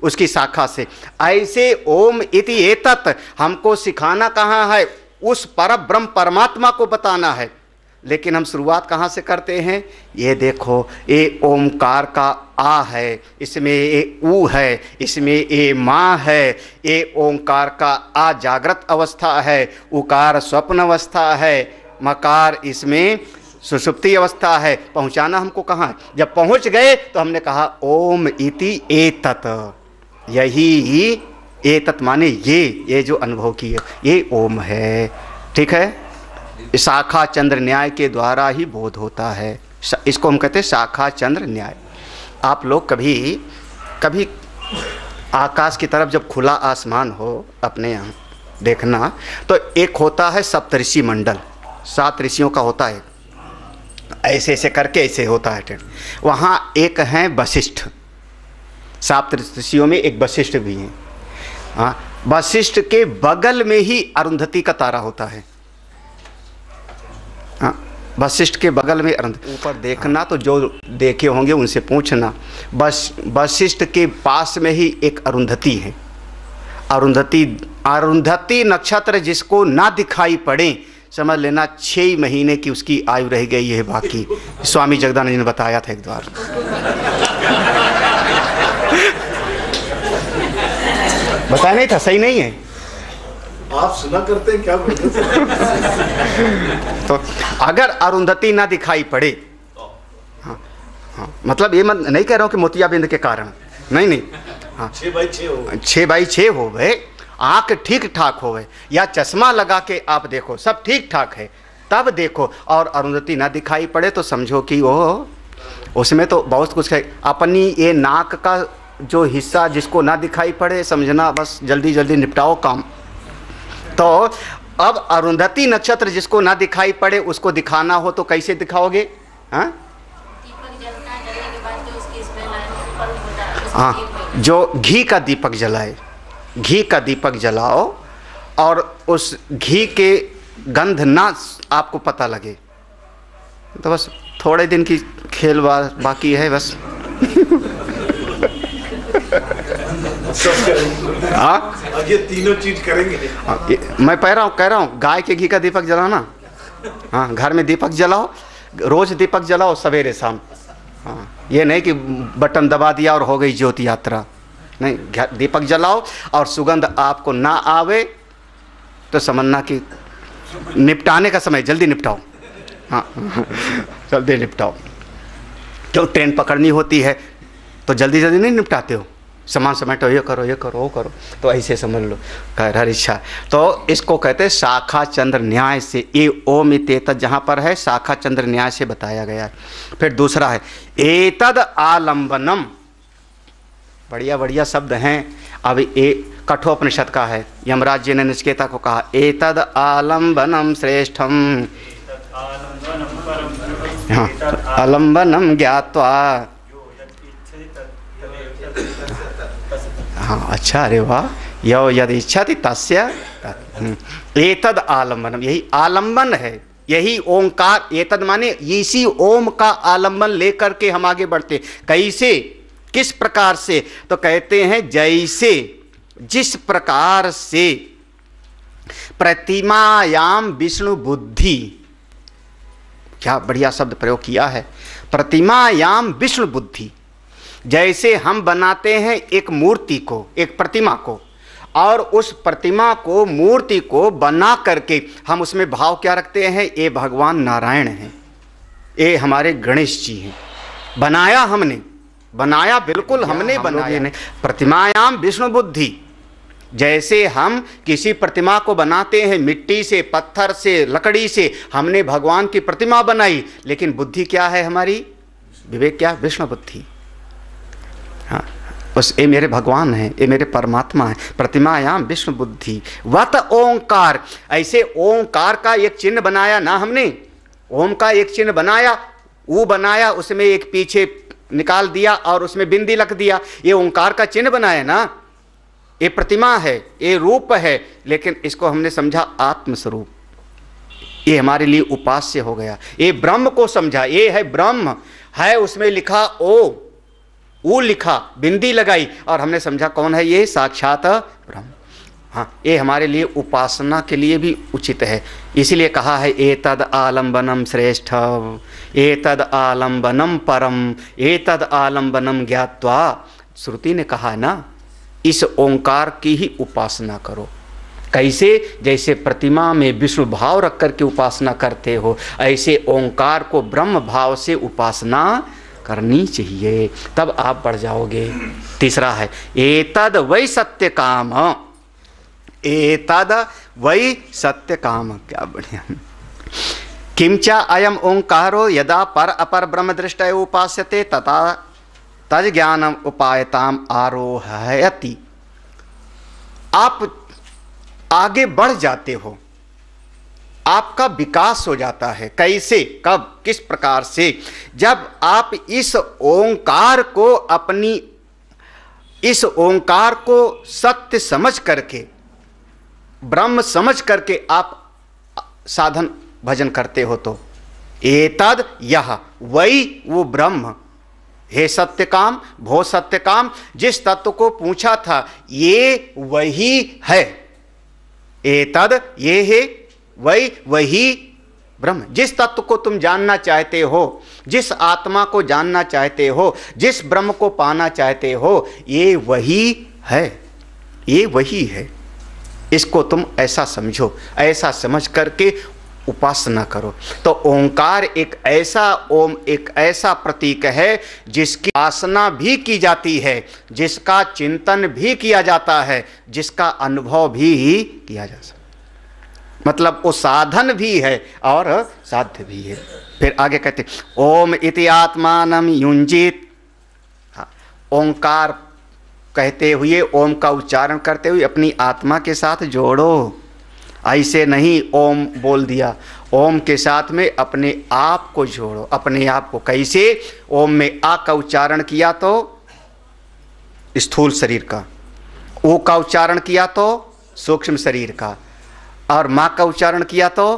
उसकी शाखा से। ऐसे ओम इति एतत् हमको सिखाना कहाँ है? उस परब्रह्म परमात्मा को बताना है। लेकिन हम शुरुआत कहाँ से करते हैं? ये देखो ये ओमकार का आ है, इसमें ये ऊ है, इसमें ये माँ है। ये ओमकार का आ जागृत अवस्था है, उकार स्वप्न अवस्था है, मकार इसमें सुषुप्ति अवस्था है। पहुँचाना हमको कहाँ है? जब पहुँच गए तो हमने कहा ओम इति एतत्। यही एतत् माने ये जो अनुभव किए ये ओम है, ठीक है। शाखा चंद्र न्याय के द्वारा ही बोध होता है। इसको हम कहते हैं शाखा चंद्र न्याय। आप लोग कभी आकाश की तरफ जब खुला आसमान हो अपने यहाँ देखना, तो एक होता है सप्तऋषि मंडल, 7 ऋषियों का होता है, ऐसे ऐसे करके ऐसे होता है। वहाँ एक हैं वशिष्ठ, 7 ऋषियों में एक वशिष्ठ भी हैं। हाँ वशिष्ठ के बगल में ही अरुंधति का तारा होता है। वशिष्ठ के बगल में ऊपर देखना, तो जो देखे होंगे उनसे पूछना। वशिष्ठ के पास में ही एक अरुंधति है। अरुंधति नक्षत्र जिसको ना दिखाई पड़े समझ लेना 6 महीने की उसकी आयु रह गई है बाकी। स्वामी जगदानंद जी ने बताया था एक बार। बताया नहीं था? सही नहीं है? आप सुना करते हैं क्या बोलते? तो अगर अरुंधति ना दिखाई पड़े, हाँ हाँ मतलब ये मैं नहीं कह रहा हूँ कि मोतियाबिंद के कारण, नहीं हाँ 6/6 हो गए, आँख ठीक ठाक हो गए, या चश्मा लगा के आप देखो सब ठीक ठाक है तब देखो। और अरुंधति ना दिखाई पड़े तो समझो कि वो उसमें तो बहुत कुछ है। अपनी ये नाक का जो हिस्सा जिसको ना दिखाई पड़े समझना बस जल्दी जल्दी निपटाओ काम। तो अब अरुंधति नक्षत्र जिसको ना दिखाई पड़े उसको दिखाना हो तो कैसे दिखाओगे? हाँ हाँ जो घी का दीपक जलाए, घी का दीपक जलाओ और उस घी के गंध ना आपको पता लगे। तो बस थोड़े दिन की खेल बाकी है बस। हाँ, ये तीनों चीज करेंगे। मैं कह रहा हूँ गाय के घी का दीपक जलाना। हाँ, घर में दीपक जलाओ, रोज दीपक जलाओ सवेरे शाम। हाँ, ये नहीं कि बटन दबा दिया और हो गई ज्योति यात्रा, नहीं, दीपक जलाओ और सुगंध आपको ना आवे तो समझना कि निपटाने का समय, जल्दी निपटाओ। हाँ, जल्दी निपटाओ। क्यों, ट्रेन पकड़नी होती है तो जल्दी जल्दी नहीं निपटाते हो, सामान समेटो, ये करो ये करो वो करो, तो ऐसे समझ लो हर इच्छा। तो इसको कहते हैं शाखा चंद्र न्याय से, ये ओम इतेतद जहाँ पर है शाखा चंद्र न्याय से बताया गया है। फिर दूसरा है एतद आलंबनम, बढ़िया बढ़िया शब्द हैं। अब ये कठोपनिषद का है, यमराज जी ने नचिकेता को कहा एतद आलंबनम श्रेष्ठम, हाँ, आलंबनम ज्ञात्वा, हाँ, अच्छा, अरे वाह, यो यद इच्छति तस्य एतद आलंबनम, यही आलंबन है, यही ओंकार। एतद माने इसी ओम का आलंबन लेकर के हम आगे बढ़ते। कैसे, किस प्रकार से, तो कहते हैं जैसे, जिस प्रकार से प्रतिमायाम विष्णु बुद्धि, क्या बढ़िया शब्द प्रयोग किया है, प्रतिमायाम विष्णु बुद्धि। जैसे हम बनाते हैं एक मूर्ति को, एक प्रतिमा को, और उस प्रतिमा को, मूर्ति को बना करके हम उसमें भाव क्या रखते हैं, ये भगवान नारायण हैं, ये हमारे गणेश जी हैं। बनाया हमने, बनाया बिल्कुल हमने बनाया नहीं, प्रतिमायाम विष्णु बुद्धि। जैसे हम किसी प्रतिमा को बनाते हैं मिट्टी से, पत्थर से, लकड़ी से, हमने भगवान की प्रतिमा बनाई, लेकिन बुद्धि क्या है हमारी, विवेक क्या, विष्णु बुद्धि। हाँ, बस ये मेरे भगवान हैं, ये मेरे परमात्मा हैं। प्रतिमायाम विष्णु बुद्धि वत ओंकार, ऐसे ओंकार का एक चिन्ह बनाया ना हमने, ओम का एक चिन्ह बनाया, वो बनाया, उसमें एक पीछे निकाल दिया और उसमें बिंदी रख दिया, ये ओंकार का चिन्ह बनाया ना, ये प्रतिमा है, ये रूप है, लेकिन इसको हमने समझा आत्मस्वरूप, ये हमारे लिए उपास्य हो गया। ये ब्रह्म को समझा, ये है ब्रह्म है, उसमें लिखा ओ लिखा, बिंदी लगाई, और हमने समझा कौन है ये, साक्षात ब्रह्म। हाँ, ये हमारे लिए उपासना के लिए भी उचित है। इसीलिए कहा है एतद आलंबनम श्रेष्ठ, एतद आलंबनम परम, एतद आलंबनम ज्ञात्वा। श्रुति ने कहा है ना, इस ओंकार की ही उपासना करो। कैसे, जैसे प्रतिमा में विष्णु भाव रख करके उपासना करते हो, ऐसे ओंकार को ब्रह्म भाव से उपासना करनी चाहिए, तब आप बढ़ जाओगे। तीसरा है एतद वै सत्य काम, एतद वै सत्य काम, क्या बढ़िया। किंचा अयम ओंकारो यदा पर अपर ब्रह्म दृष्टय उपास्यते तथा तज ज्ञानम उपायताम आरोहयति। आप आगे बढ़ जाते हो, आपका विकास हो जाता है। कैसे, कब, किस प्रकार से, जब आप इस ओंकार को, अपनी इस ओंकार को सत्य समझ करके, ब्रह्म समझ करके आप साधन भजन करते हो, तो एतद यह वही वो ब्रह्म, हे सत्य काम, भो सत्य काम, जिस तत्व को पूछा था ये वही है, एतद ये है वही ब्रह्म। जिस तत्व को तुम जानना चाहते हो, जिस आत्मा को जानना चाहते हो, जिस ब्रह्म को पाना चाहते हो, ये वही है, ये वही है। इसको तुम ऐसा समझो, ऐसा समझ करके उपासना करो। तो ओंकार एक ऐसा, ओम एक ऐसा प्रतीक है जिसकी उपासना भी की जाती है, जिसका चिंतन भी किया जाता है, जिसका अनुभव भी किया जा सकता, मतलब वो साधन भी है और साध्य भी है। फिर आगे कहते ओम इति आत्मानम युंजित। ओंकार कहते हुए, ओम का उच्चारण करते हुए अपनी आत्मा के साथ जोड़ो। ऐसे नहीं ओम बोल दिया, ओम के साथ में अपने आप को जोड़ो, अपने आप को। कैसे, ओम में आ का उच्चारण किया तो स्थूल शरीर का, ओ का उच्चारण किया तो सूक्ष्म शरीर का, और माँ का उच्चारण किया तो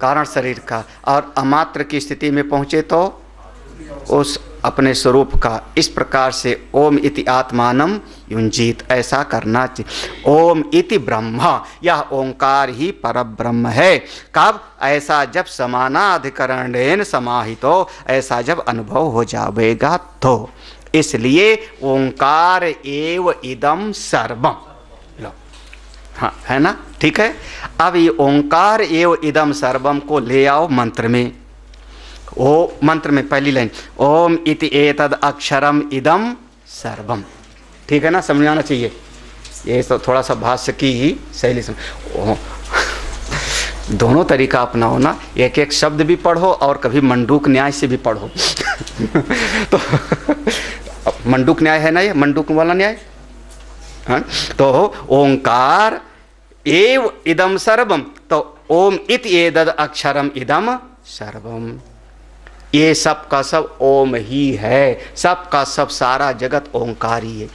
कारण शरीर का, और अमात्र की स्थिति में पहुँचे तो उस अपने स्वरूप का। इस प्रकार से ओम इति आत्मानम युंजीत, ऐसा करना चाहिए। ओम इति ब्रह्म, यह ओंकार ही परब्रह्म है। कब? ऐसा जब समानाधिकरणेन समाहितो, ऐसा जब अनुभव हो जाएगा तो। इसलिए ओंकार एव इदम सर्वम। लो, हाँ है ना, ठीक है। अब ये ओंकार एव इदम सर्वम को ले आओ मंत्र में। ओ मंत्र में पहली लाइन, ओम इति एतद अक्षरम इदम सर्वम, ठीक है ना, समझ आना चाहिए। ये तो थोड़ा सा भाष्य की ही शैली समझ, दोनों तरीका अपनाओ ना, एक एक शब्द भी पढ़ो और कभी मंडूक न्याय से भी पढ़ो। तो मंडूक न्याय है ना, ये मंडूक वाला न्याय, हाँ? तो ओंकार एव इदम सर्वम, तो ओम इति एतद अक्षरम इदम सर्वम, ये सब का सब ओम ही है, सब का सब सारा जगत ओंकार ही है।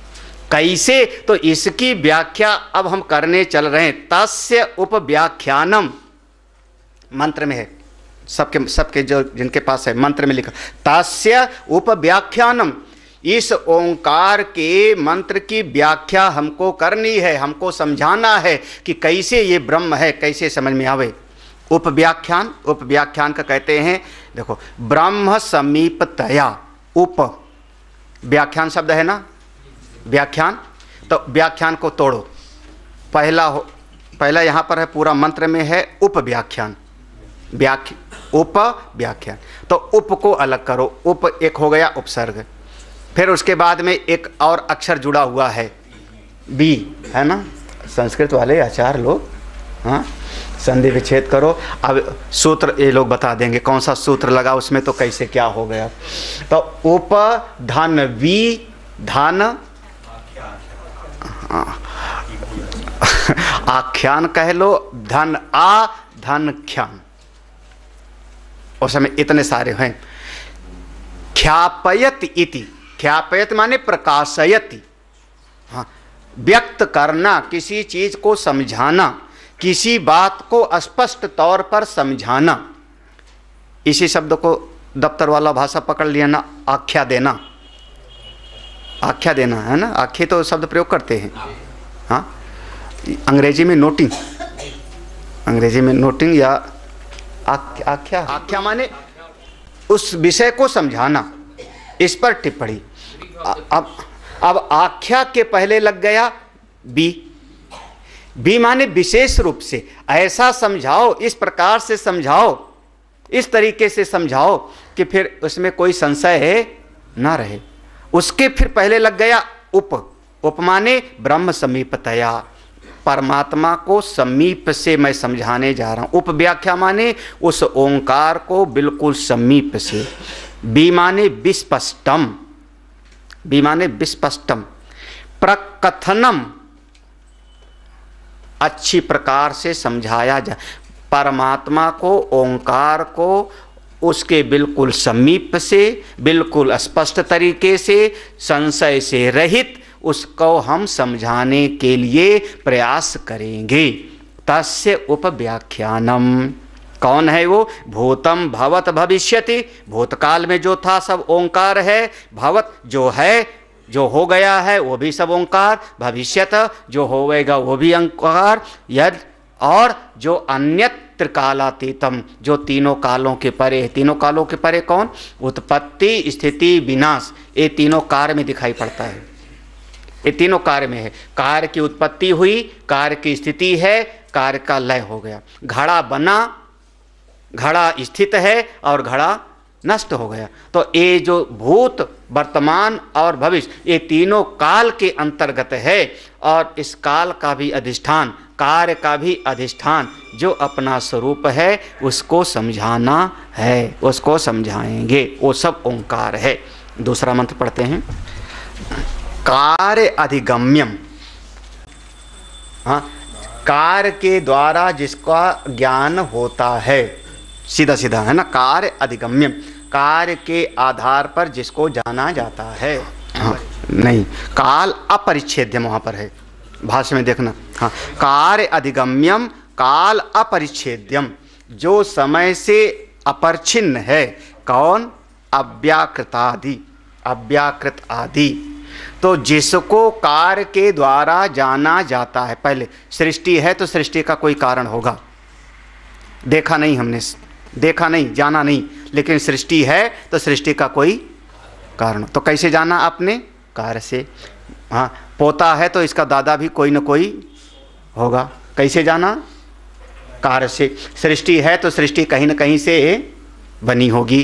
कैसे? तो इसकी व्याख्या अब हम करने चल रहे हैं। तस्य उपव्याख्यानम, मंत्र में है, सबके जो जिनके पास है मंत्र में लिखा, तस्य उपव्याख्यानम, इस ओंकार के मंत्र की व्याख्या हमको करनी है, हमको समझाना है कि कैसे ये ब्रह्म है, कैसे समझ में आवे। उपव्याख्यान, उपव्याख्यान का कहते हैं, देखो ब्रह्म समीपतया, उप व्याख्यान शब्द है ना, व्याख्यान, तो व्याख्यान को तोड़ो, पहला यहाँ पर है, पूरा मंत्र में है उपव्याख्यान, उप व्याख्यान, तो उप को अलग करो, उप एक हो गया उपसर्ग, फिर उसके बाद में एक और अक्षर जुड़ा हुआ है बी, है ना, संस्कृत वाले आचार्य लोग, हाँ, संधि विच्छेद करो। अब सूत्र ये लोग बता देंगे कौन सा सूत्र लगा उसमें, तो कैसे क्या हो गया। तो उप धन वी धन आख्यान कह लो, धन आ धन ख्यान, उस समय इतने सारे हैं। ख्यापयत इति, ख्यापयत माने प्रकाशयति, हाँ, व्यक्त करना, किसी चीज को समझाना, किसी बात को स्पष्ट तौर पर समझाना। इसी शब्द को दफ्तर वाला भाषा पकड़ लिया ना, आख्या देना, आख्या देना है ना, आख्या तो शब्द प्रयोग करते हैं, हाँ, अंग्रेजी में नोटिंग, अंग्रेजी में नोटिंग या आख्या, आख्या माने उस विषय को समझाना, इस पर टिप्पणी। अब आख्या के पहले लग गया बी माने विशेष रूप से, ऐसा समझाओ, इस प्रकार से समझाओ, इस तरीके से समझाओ कि फिर उसमें कोई संशय है ना रहे। उसके फिर पहले लग गया उप माने ब्रह्म समीपतया, परमात्मा को समीप से मैं समझाने जा रहा हूँ। उप व्याख्या माने उस ओंकार को बिल्कुल समीप से। बी माने विस्पष्टम, बी माने विस्पष्टम, प्रकथनम, अच्छी प्रकार से समझाया जाए, परमात्मा को, ओंकार को उसके बिल्कुल समीप से, बिल्कुल स्पष्ट तरीके से, संशय से रहित उसको हम समझाने के लिए प्रयास करेंगे। तस्य उपव्याख्यानम, कौन है वो? भूतम भवत भविष्यति, भूतकाल में जो था सब ओंकार है, भवत जो है, जो हो गया है वो भी सब ओंकार, भविष्यत जो होवेगा वो भी ओंकार, यद और जो अन्यत्र कालातीतम, जो तीनों कालों के परे है। तीनों कालों के परे कौन? उत्पत्ति स्थिति विनाश, ये तीनों कार्य में दिखाई पड़ता है, ये तीनों कार्य में है। कार्य की उत्पत्ति हुई, कार्य की स्थिति है, कार्य का लय हो गया, घड़ा बना, घड़ा स्थित है और घड़ा नष्ट हो गया। तो ये जो भूत, वर्तमान और भविष्य, ये तीनों काल के अंतर्गत है, और इस काल का भी अधिष्ठान, कार्य का भी अधिष्ठान जो अपना स्वरूप है उसको समझाना है, उसको समझाएंगे, वो सब ओंकार है। दूसरा मंत्र पढ़ते हैं, कार्य अधिगम्यम, हाँ, कार्य के द्वारा जिसका ज्ञान होता है, सीधा सीधा है ना, कार्य अधिगम्यम, कार्य के आधार पर जिसको जाना जाता है। हाँ, नहीं, काल अपरिच्छेद्यम वहाँ पर है, भाष्य में देखना, हाँ, कार्य अधिगम्यम, काल अपरिच्छेद्यम, जो समय से अपरिच्छिन्न है। कौन? अव्याकृतादि, अव्याकृत आदि। तो जिसको कार्य के द्वारा जाना जाता है, पहले सृष्टि है तो सृष्टि का कोई कारण होगा, देखा नहीं हमने, देखा नहीं, जाना नहीं, लेकिन सृष्टि है तो सृष्टि का कोई कारण। तो कैसे जाना? अपने कार्य से। हाँ, पोता है तो इसका दादा भी कोई न कोई होगा, कैसे जाना? कार्य से। सृष्टि है तो सृष्टि कहीं न कहीं से बनी होगी,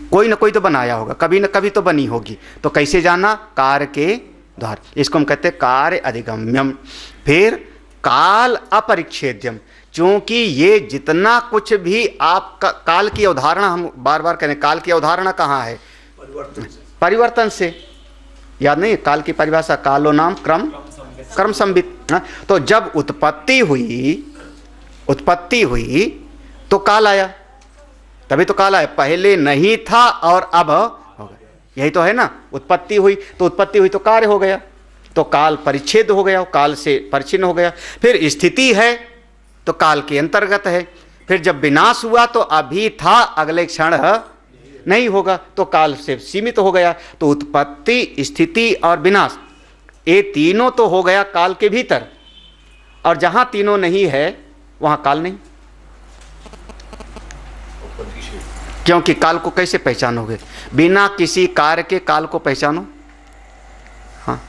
कोई न कोई तो बनाया होगा, कभी न कभी तो बनी होगी। तो कैसे जाना? कार्य के द्वारा। इसको हम कहते हैं कार्य अधिगम्यम। फिर काल अपरिच्छेद्यम, क्योंकि ये जितना कुछ भी आप काल की अवधारणा, हम बार बार करें, काल की अवधारणा कहाँ है? परिवर्तन से। याद नहीं? काल की परिभाषा कालो नाम क्रम संबित। तो जब उत्पत्ति हुई तो काल आया, तभी तो काल आया। पहले नहीं था और अब हो गया, यही तो है ना। उत्पत्ति हुई तो कार्य हो गया, तो काल परिच्छेद हो गया, काल से परिच्छिन्न हो गया। फिर स्थिति है तो काल के अंतर्गत है। फिर जब विनाश हुआ तो अभी था, अगले क्षण नहीं होगा, तो काल से सीमित हो गया। तो उत्पत्ति, स्थिति और विनाश, ये तीनों तो हो गया काल के भीतर, और जहां तीनों नहीं है वहां काल नहीं। क्योंकि काल को कैसे पहचानोगे? बिना किसी कार्य के काल को पहचानो। हाँ,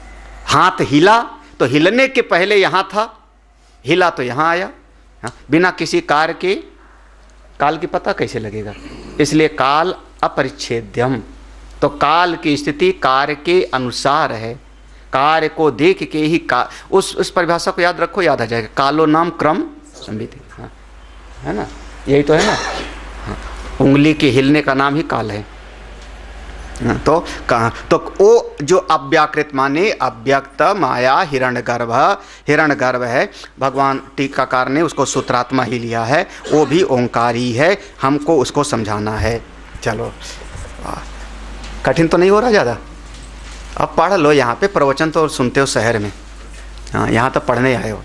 हाथ हिला तो हिलने के पहले यहां था, हिला तो यहां आया। हाँ, बिना किसी कार्य के काल की पता कैसे लगेगा? इसलिए काल अपरिच्छेद्यम। तो काल की स्थिति कार्य के अनुसार है, कार्य को देख के ही उस परिभाषा को याद रखो, याद आ जाएगा। कालो नाम क्रम संबित। हाँ, है ना, यही तो है ना। हाँ, उंगली के हिलने का नाम ही काल है। हाँ, तो कहाँ? तो वो जो अव्याकृत माने अव्यक्त माया हिरण्यगर्भ है। भगवान टीकाकार ने उसको सूत्रात्मा ही लिया है, वो भी ओंकार ही है। हमको उसको समझाना है। चलो, कठिन तो नहीं हो रहा ज़्यादा? अब पढ़ लो, यहाँ पे प्रवचन तो सुनते हो शहर में। हाँ, यहाँ तो पढ़ने आए हो।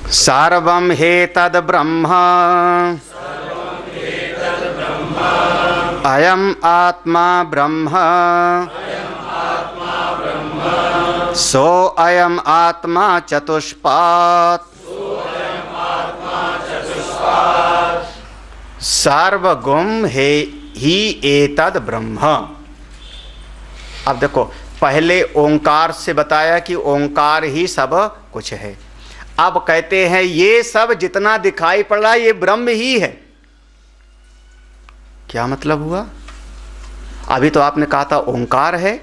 सर्वम हेतद ब्रह्म अयम आत्मा ब्रह्म सो अयम आत्मा चतुष्पात् सर्वगुम हे ही एतद ब्रह्म। अब देखो, पहले ओंकार से बताया कि ओंकार ही सब कुछ है। अब कहते हैं ये सब जितना दिखाई पड़ रहा है ये ब्रह्म ही है। क्या मतलब हुआ? अभी तो आपने कहा था ओंकार है।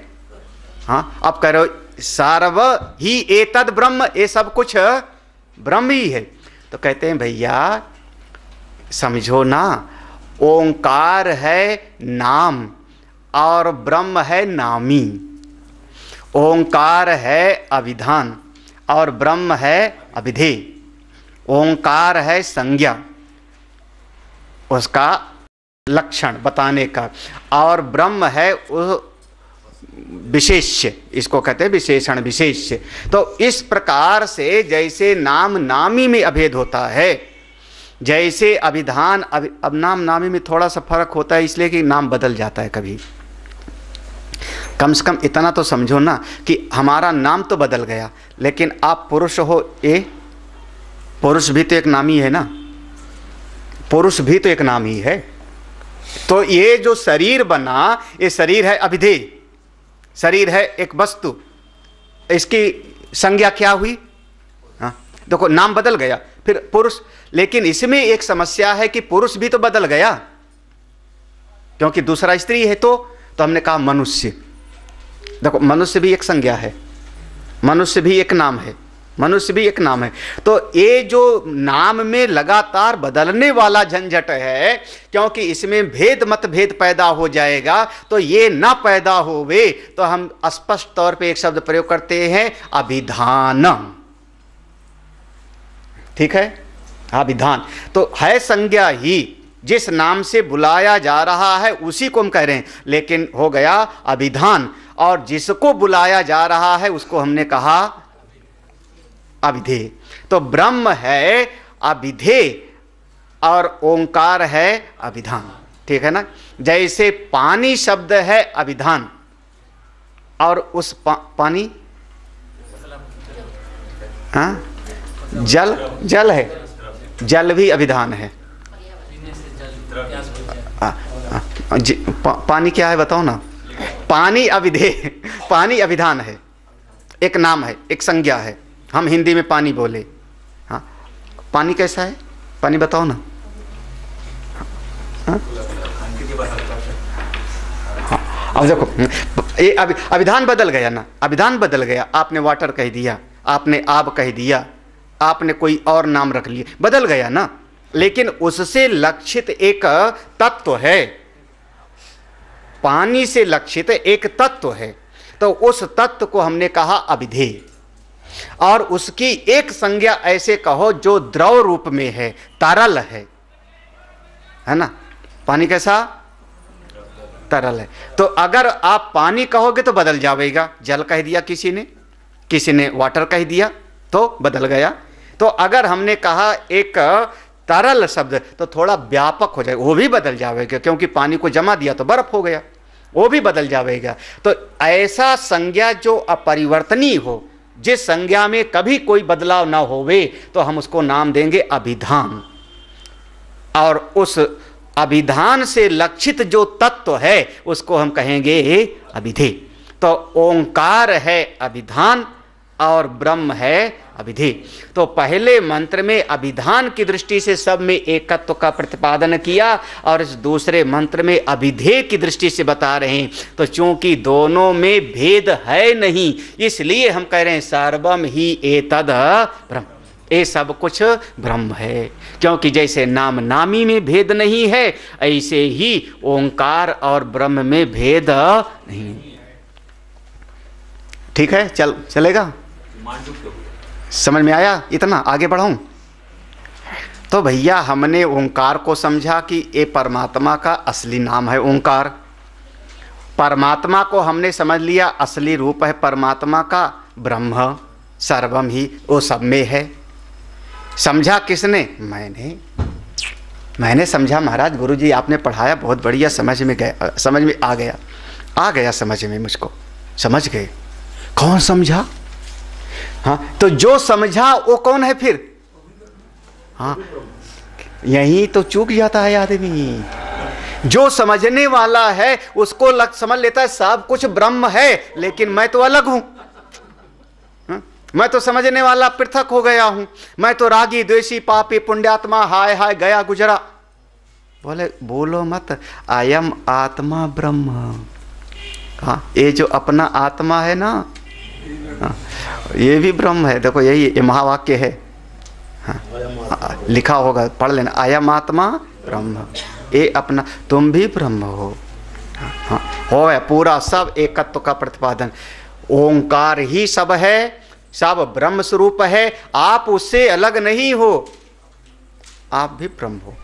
हाँ, अब कह रहे हो सर्व ही एतद ब्रह्म, ये सब कुछ ब्रह्म ही है। तो कहते हैं भैया समझो ना, ओंकार है नाम और ब्रह्म है नामी। ओंकार है अभिधान और ब्रह्म है अभिधेय। ओंकार है संज्ञा, उसका लक्षण बताने का, और ब्रह्म है विशेष्य, इसको कहते हैं विशेषण विशेष्य। तो इस प्रकार से जैसे नाम नामी में अभेद होता है, जैसे अभिधान अब नाम नामी में थोड़ा सा फर्क होता है, इसलिए कि नाम बदल जाता है कभी। कम से कम इतना तो समझो ना कि हमारा नाम तो बदल गया, लेकिन आप पुरुष हो, ये पुरुष भी तो एक नाम ही है ना, पुरुष भी तो एक नाम ही है। तो ये जो शरीर बना, ये शरीर है अभिधेय, शरीर है एक वस्तु, इसकी संज्ञा क्या हुई? हाँ, देखो नाम बदल गया, फिर पुरुष। लेकिन इसमें एक समस्या है कि पुरुष भी तो बदल गया, क्योंकि दूसरा स्त्री है। तो हमने कहा मनुष्य। देखो मनुष्य भी एक संज्ञा है, मनुष्य भी एक नाम है, मनुष्य भी एक नाम है। तो ये जो नाम में लगातार बदलने वाला झंझट है, क्योंकि इसमें भेद मत भेद पैदा हो जाएगा। तो ये ना पैदा होवे तो हम स्पष्ट तौर पे एक शब्द प्रयोग करते हैं, अभिधान। ठीक है, अभिधान तो है संज्ञा ही, जिस नाम से बुलाया जा रहा है उसी को हम कह रहे हैं, लेकिन हो गया अभिधान। और जिसको बुलाया जा रहा है उसको हमने कहा अविधेय। तो ब्रह्म है अविधेय और ओंकार है अभिधान, ठीक है ना। जैसे पानी शब्द है अभिधान और उस पानी हाँ जल है, जल भी अभिधान है। पानी क्या है बताओ ना। पानी अविधेय, पानी अभिधान है, एक नाम है, एक संज्ञा है। हम हिंदी में पानी बोले, हाँ पानी कैसा है, पानी बताओ ना। हाँ? अब देखो ये अभिधान बदल गया ना, अभिधान बदल गया। आपने वाटर कह दिया, आपने आब कह दिया, आपने कोई और नाम रख लिया, बदल गया ना। लेकिन उससे लक्षित एक तत्व है, पानी से लक्षित एक तत्व है, तो उस तत्व को हमने कहा अविधेय। और उसकी एक संज्ञा ऐसे कहो जो द्रव रूप में है, तरल है ना। पानी कैसा, तरल है। तो अगर आप पानी कहोगे तो बदल जाएगा, जल कह दिया किसी ने वाटर कह दिया तो बदल गया। तो अगर हमने कहा एक तरल शब्द तो थोड़ा व्यापक हो जाएगा, वो भी बदल जाएगा, क्योंकि पानी को जमा दिया तो बर्फ हो गया, वो भी बदल जाएगा। तो ऐसा संज्ञा जो अपरिवर्तनीय हो, जिस संज्ञा में कभी कोई बदलाव ना होवे, तो हम उसको नाम देंगे अभिधान। और उस अभिधान से लक्षित जो तत्व है उसको हम कहेंगे अविधेय। तो ओंकार है अभिधान और ब्रह्म है अविधेय। तो पहले मंत्र में अभिधान की दृष्टि से सब में एकत्व का प्रतिपादन किया और इस दूसरे मंत्र में अविधेय की दृष्टि से बता रहे हैं। तो चूंकि दोनों में भेद है नहीं, इसलिए हम कह रहे हैं सर्वम ही एतद ब्रह्म, ये सब कुछ ब्रह्म है। क्योंकि जैसे नाम नामी में भेद नहीं है, ऐसे ही ओंकार और ब्रह्म में भेद नहीं। ठीक है, चलेगा, समझ में आया? इतना आगे बढ़ाऊं? तो भैया हमने ओंकार को समझा कि ये परमात्मा का असली नाम है ओंकार। परमात्मा को हमने समझ लिया, असली रूप है परमात्मा का ब्रह्म, सर्वम ही वो सब में है। समझा किसने? मैंने समझा महाराज। गुरुजी आपने पढ़ाया बहुत बढ़िया, समझ में आ गया समझ में, मुझको समझ गए। कौन समझा? हाँ, तो जो समझा वो कौन है फिर? हाँ, यही तो चूक जाता है आदमी। जो समझने वाला है उसको समझ लेता है सब कुछ ब्रह्म है, लेकिन मैं तो अलग हूं। मैं तो समझने वाला पृथक हो गया हूं। मैं तो रागी द्वेषी पापी पुण्यात्मा, हाय हाय गया गुजरा। बोले बोलो मत, अयम आत्मा ब्रह्म। हाँ, ये जो अपना आत्मा है ना, हाँ, ये भी ब्रह्म है। देखो यही महावाक्य है, हाँ, लिखा होगा, पढ़ लेना। अयम आत्मा ब्रह्म, ये अपना, तुम भी ब्रह्म हो। हाँ, हो है पूरा सब एकत्व का प्रतिपादन। ओंकार ही सब है, सब ब्रह्म स्वरूप है। आप उससे अलग नहीं हो, आप भी ब्रह्म हो।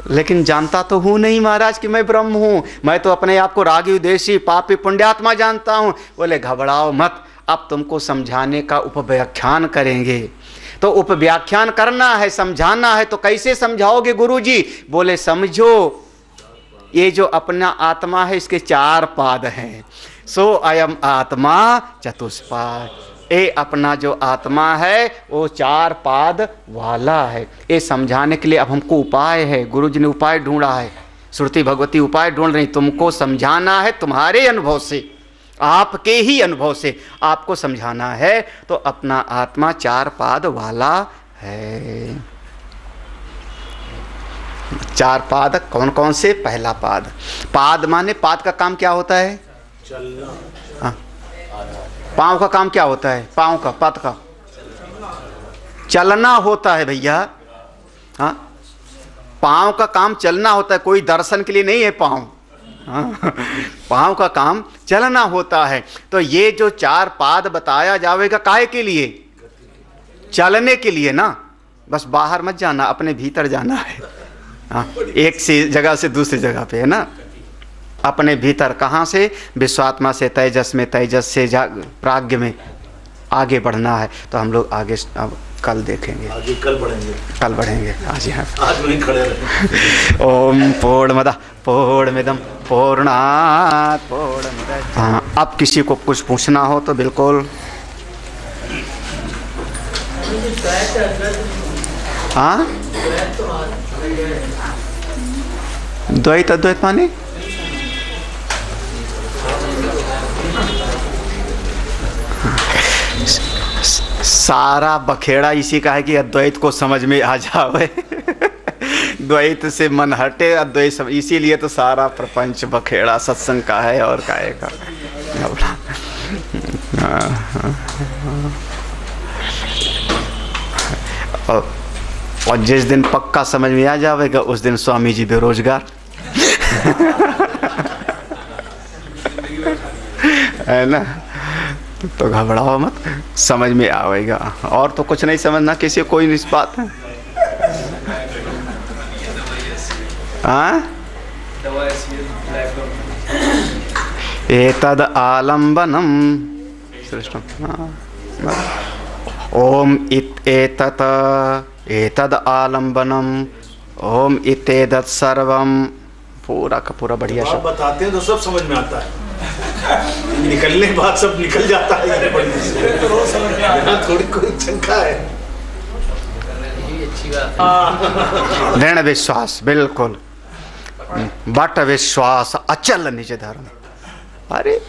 लेकिन जानता तो हूं नहीं महाराज कि मैं ब्रह्म हूं। मैं तो अपने आप को रागी द्वेषी पापी पुण्यात्मा जानता हूं। बोले घबराओ मत, अब तुमको समझाने का उपव्याख्यान करेंगे। तो उपव्याख्यान करना है, समझाना है, तो कैसे समझाओगे गुरुजी? बोले समझो, ये जो अपना आत्मा है इसके 4 पाद हैं। सो अयम आत्मा चतुष्पाद, ये अपना जो आत्मा है वो 4 पाद वाला है। ये समझाने के लिए अब हमको उपाय है, गुरु जी ने उपाय ढूंढा है, श्रुति भगवती उपाय ढूंढ रही। तुमको समझाना है, तुम्हारे अनुभव से, आपके ही अनुभव से आपको समझाना है। तो अपना आत्मा 4 पाद वाला है। 4 पाद कौन कौन से? पहला पाद, पाद माने पाद का काम क्या होता है? चलना। पाँव का काम क्या होता है? पाँव का, पाद का चलना होता है भैया। हाँ, पाँव का काम चलना होता है, कोई दर्शन के लिए नहीं है पाँव। हाँ, पाँव का काम चलना होता है। तो ये जो 4 पाद बताया जाएगा काहे के लिए? चलने के लिए ना, बस बाहर मत जाना, अपने भीतर जाना है। हाँ, एक से जगह से दूसरी जगह पे है ना, अपने भीतर। कहाँ से? विश्वात्मा से तेजस में, तेजस से प्राज्ञ में, आगे बढ़ना है तो हम लोग आगे अब कल देखेंगे, आगे कल बढ़ेंगे। आज यहाँ आज वहीं खड़े रहे। ओम पूर्णमदः पूर्णमिदं पूर्णात् पूर्णमुदच्यते। हाँ, अब किसी को कुछ पूछना हो तो बिल्कुल। हाँ, द्वैत अद्वैत माने सारा बखेड़ा इसी का है कि अद्वैत को समझ में आ जावे। द्वैत से मन हटे, अद्वैत सब, इसीलिए तो सारा प्रपंच बखेड़ा सत्संग का है और काहे का। और जिस दिन पक्का समझ में आ जाएगा उस दिन स्वामी जी बेरोजगार। है ना, तो घबराओ मत, समझ में आएगा। और तो कुछ नहीं समझना किसी कोई इस बात है। हाँ, एतद आलम्बनम सृष्टम। ओम एतत एतद आलम्बनम ओम इतेदत् सर्वम। पूरा का पूरा बढ़िया आप बताते हैं तो सब समझ में आता है, निकलने के बाद सब निकल जाता है। थोड़ी कोई शंका है। दृढ़ विश्वास, बिल्कुल बट विश्वास अचल निज धर्म। अरे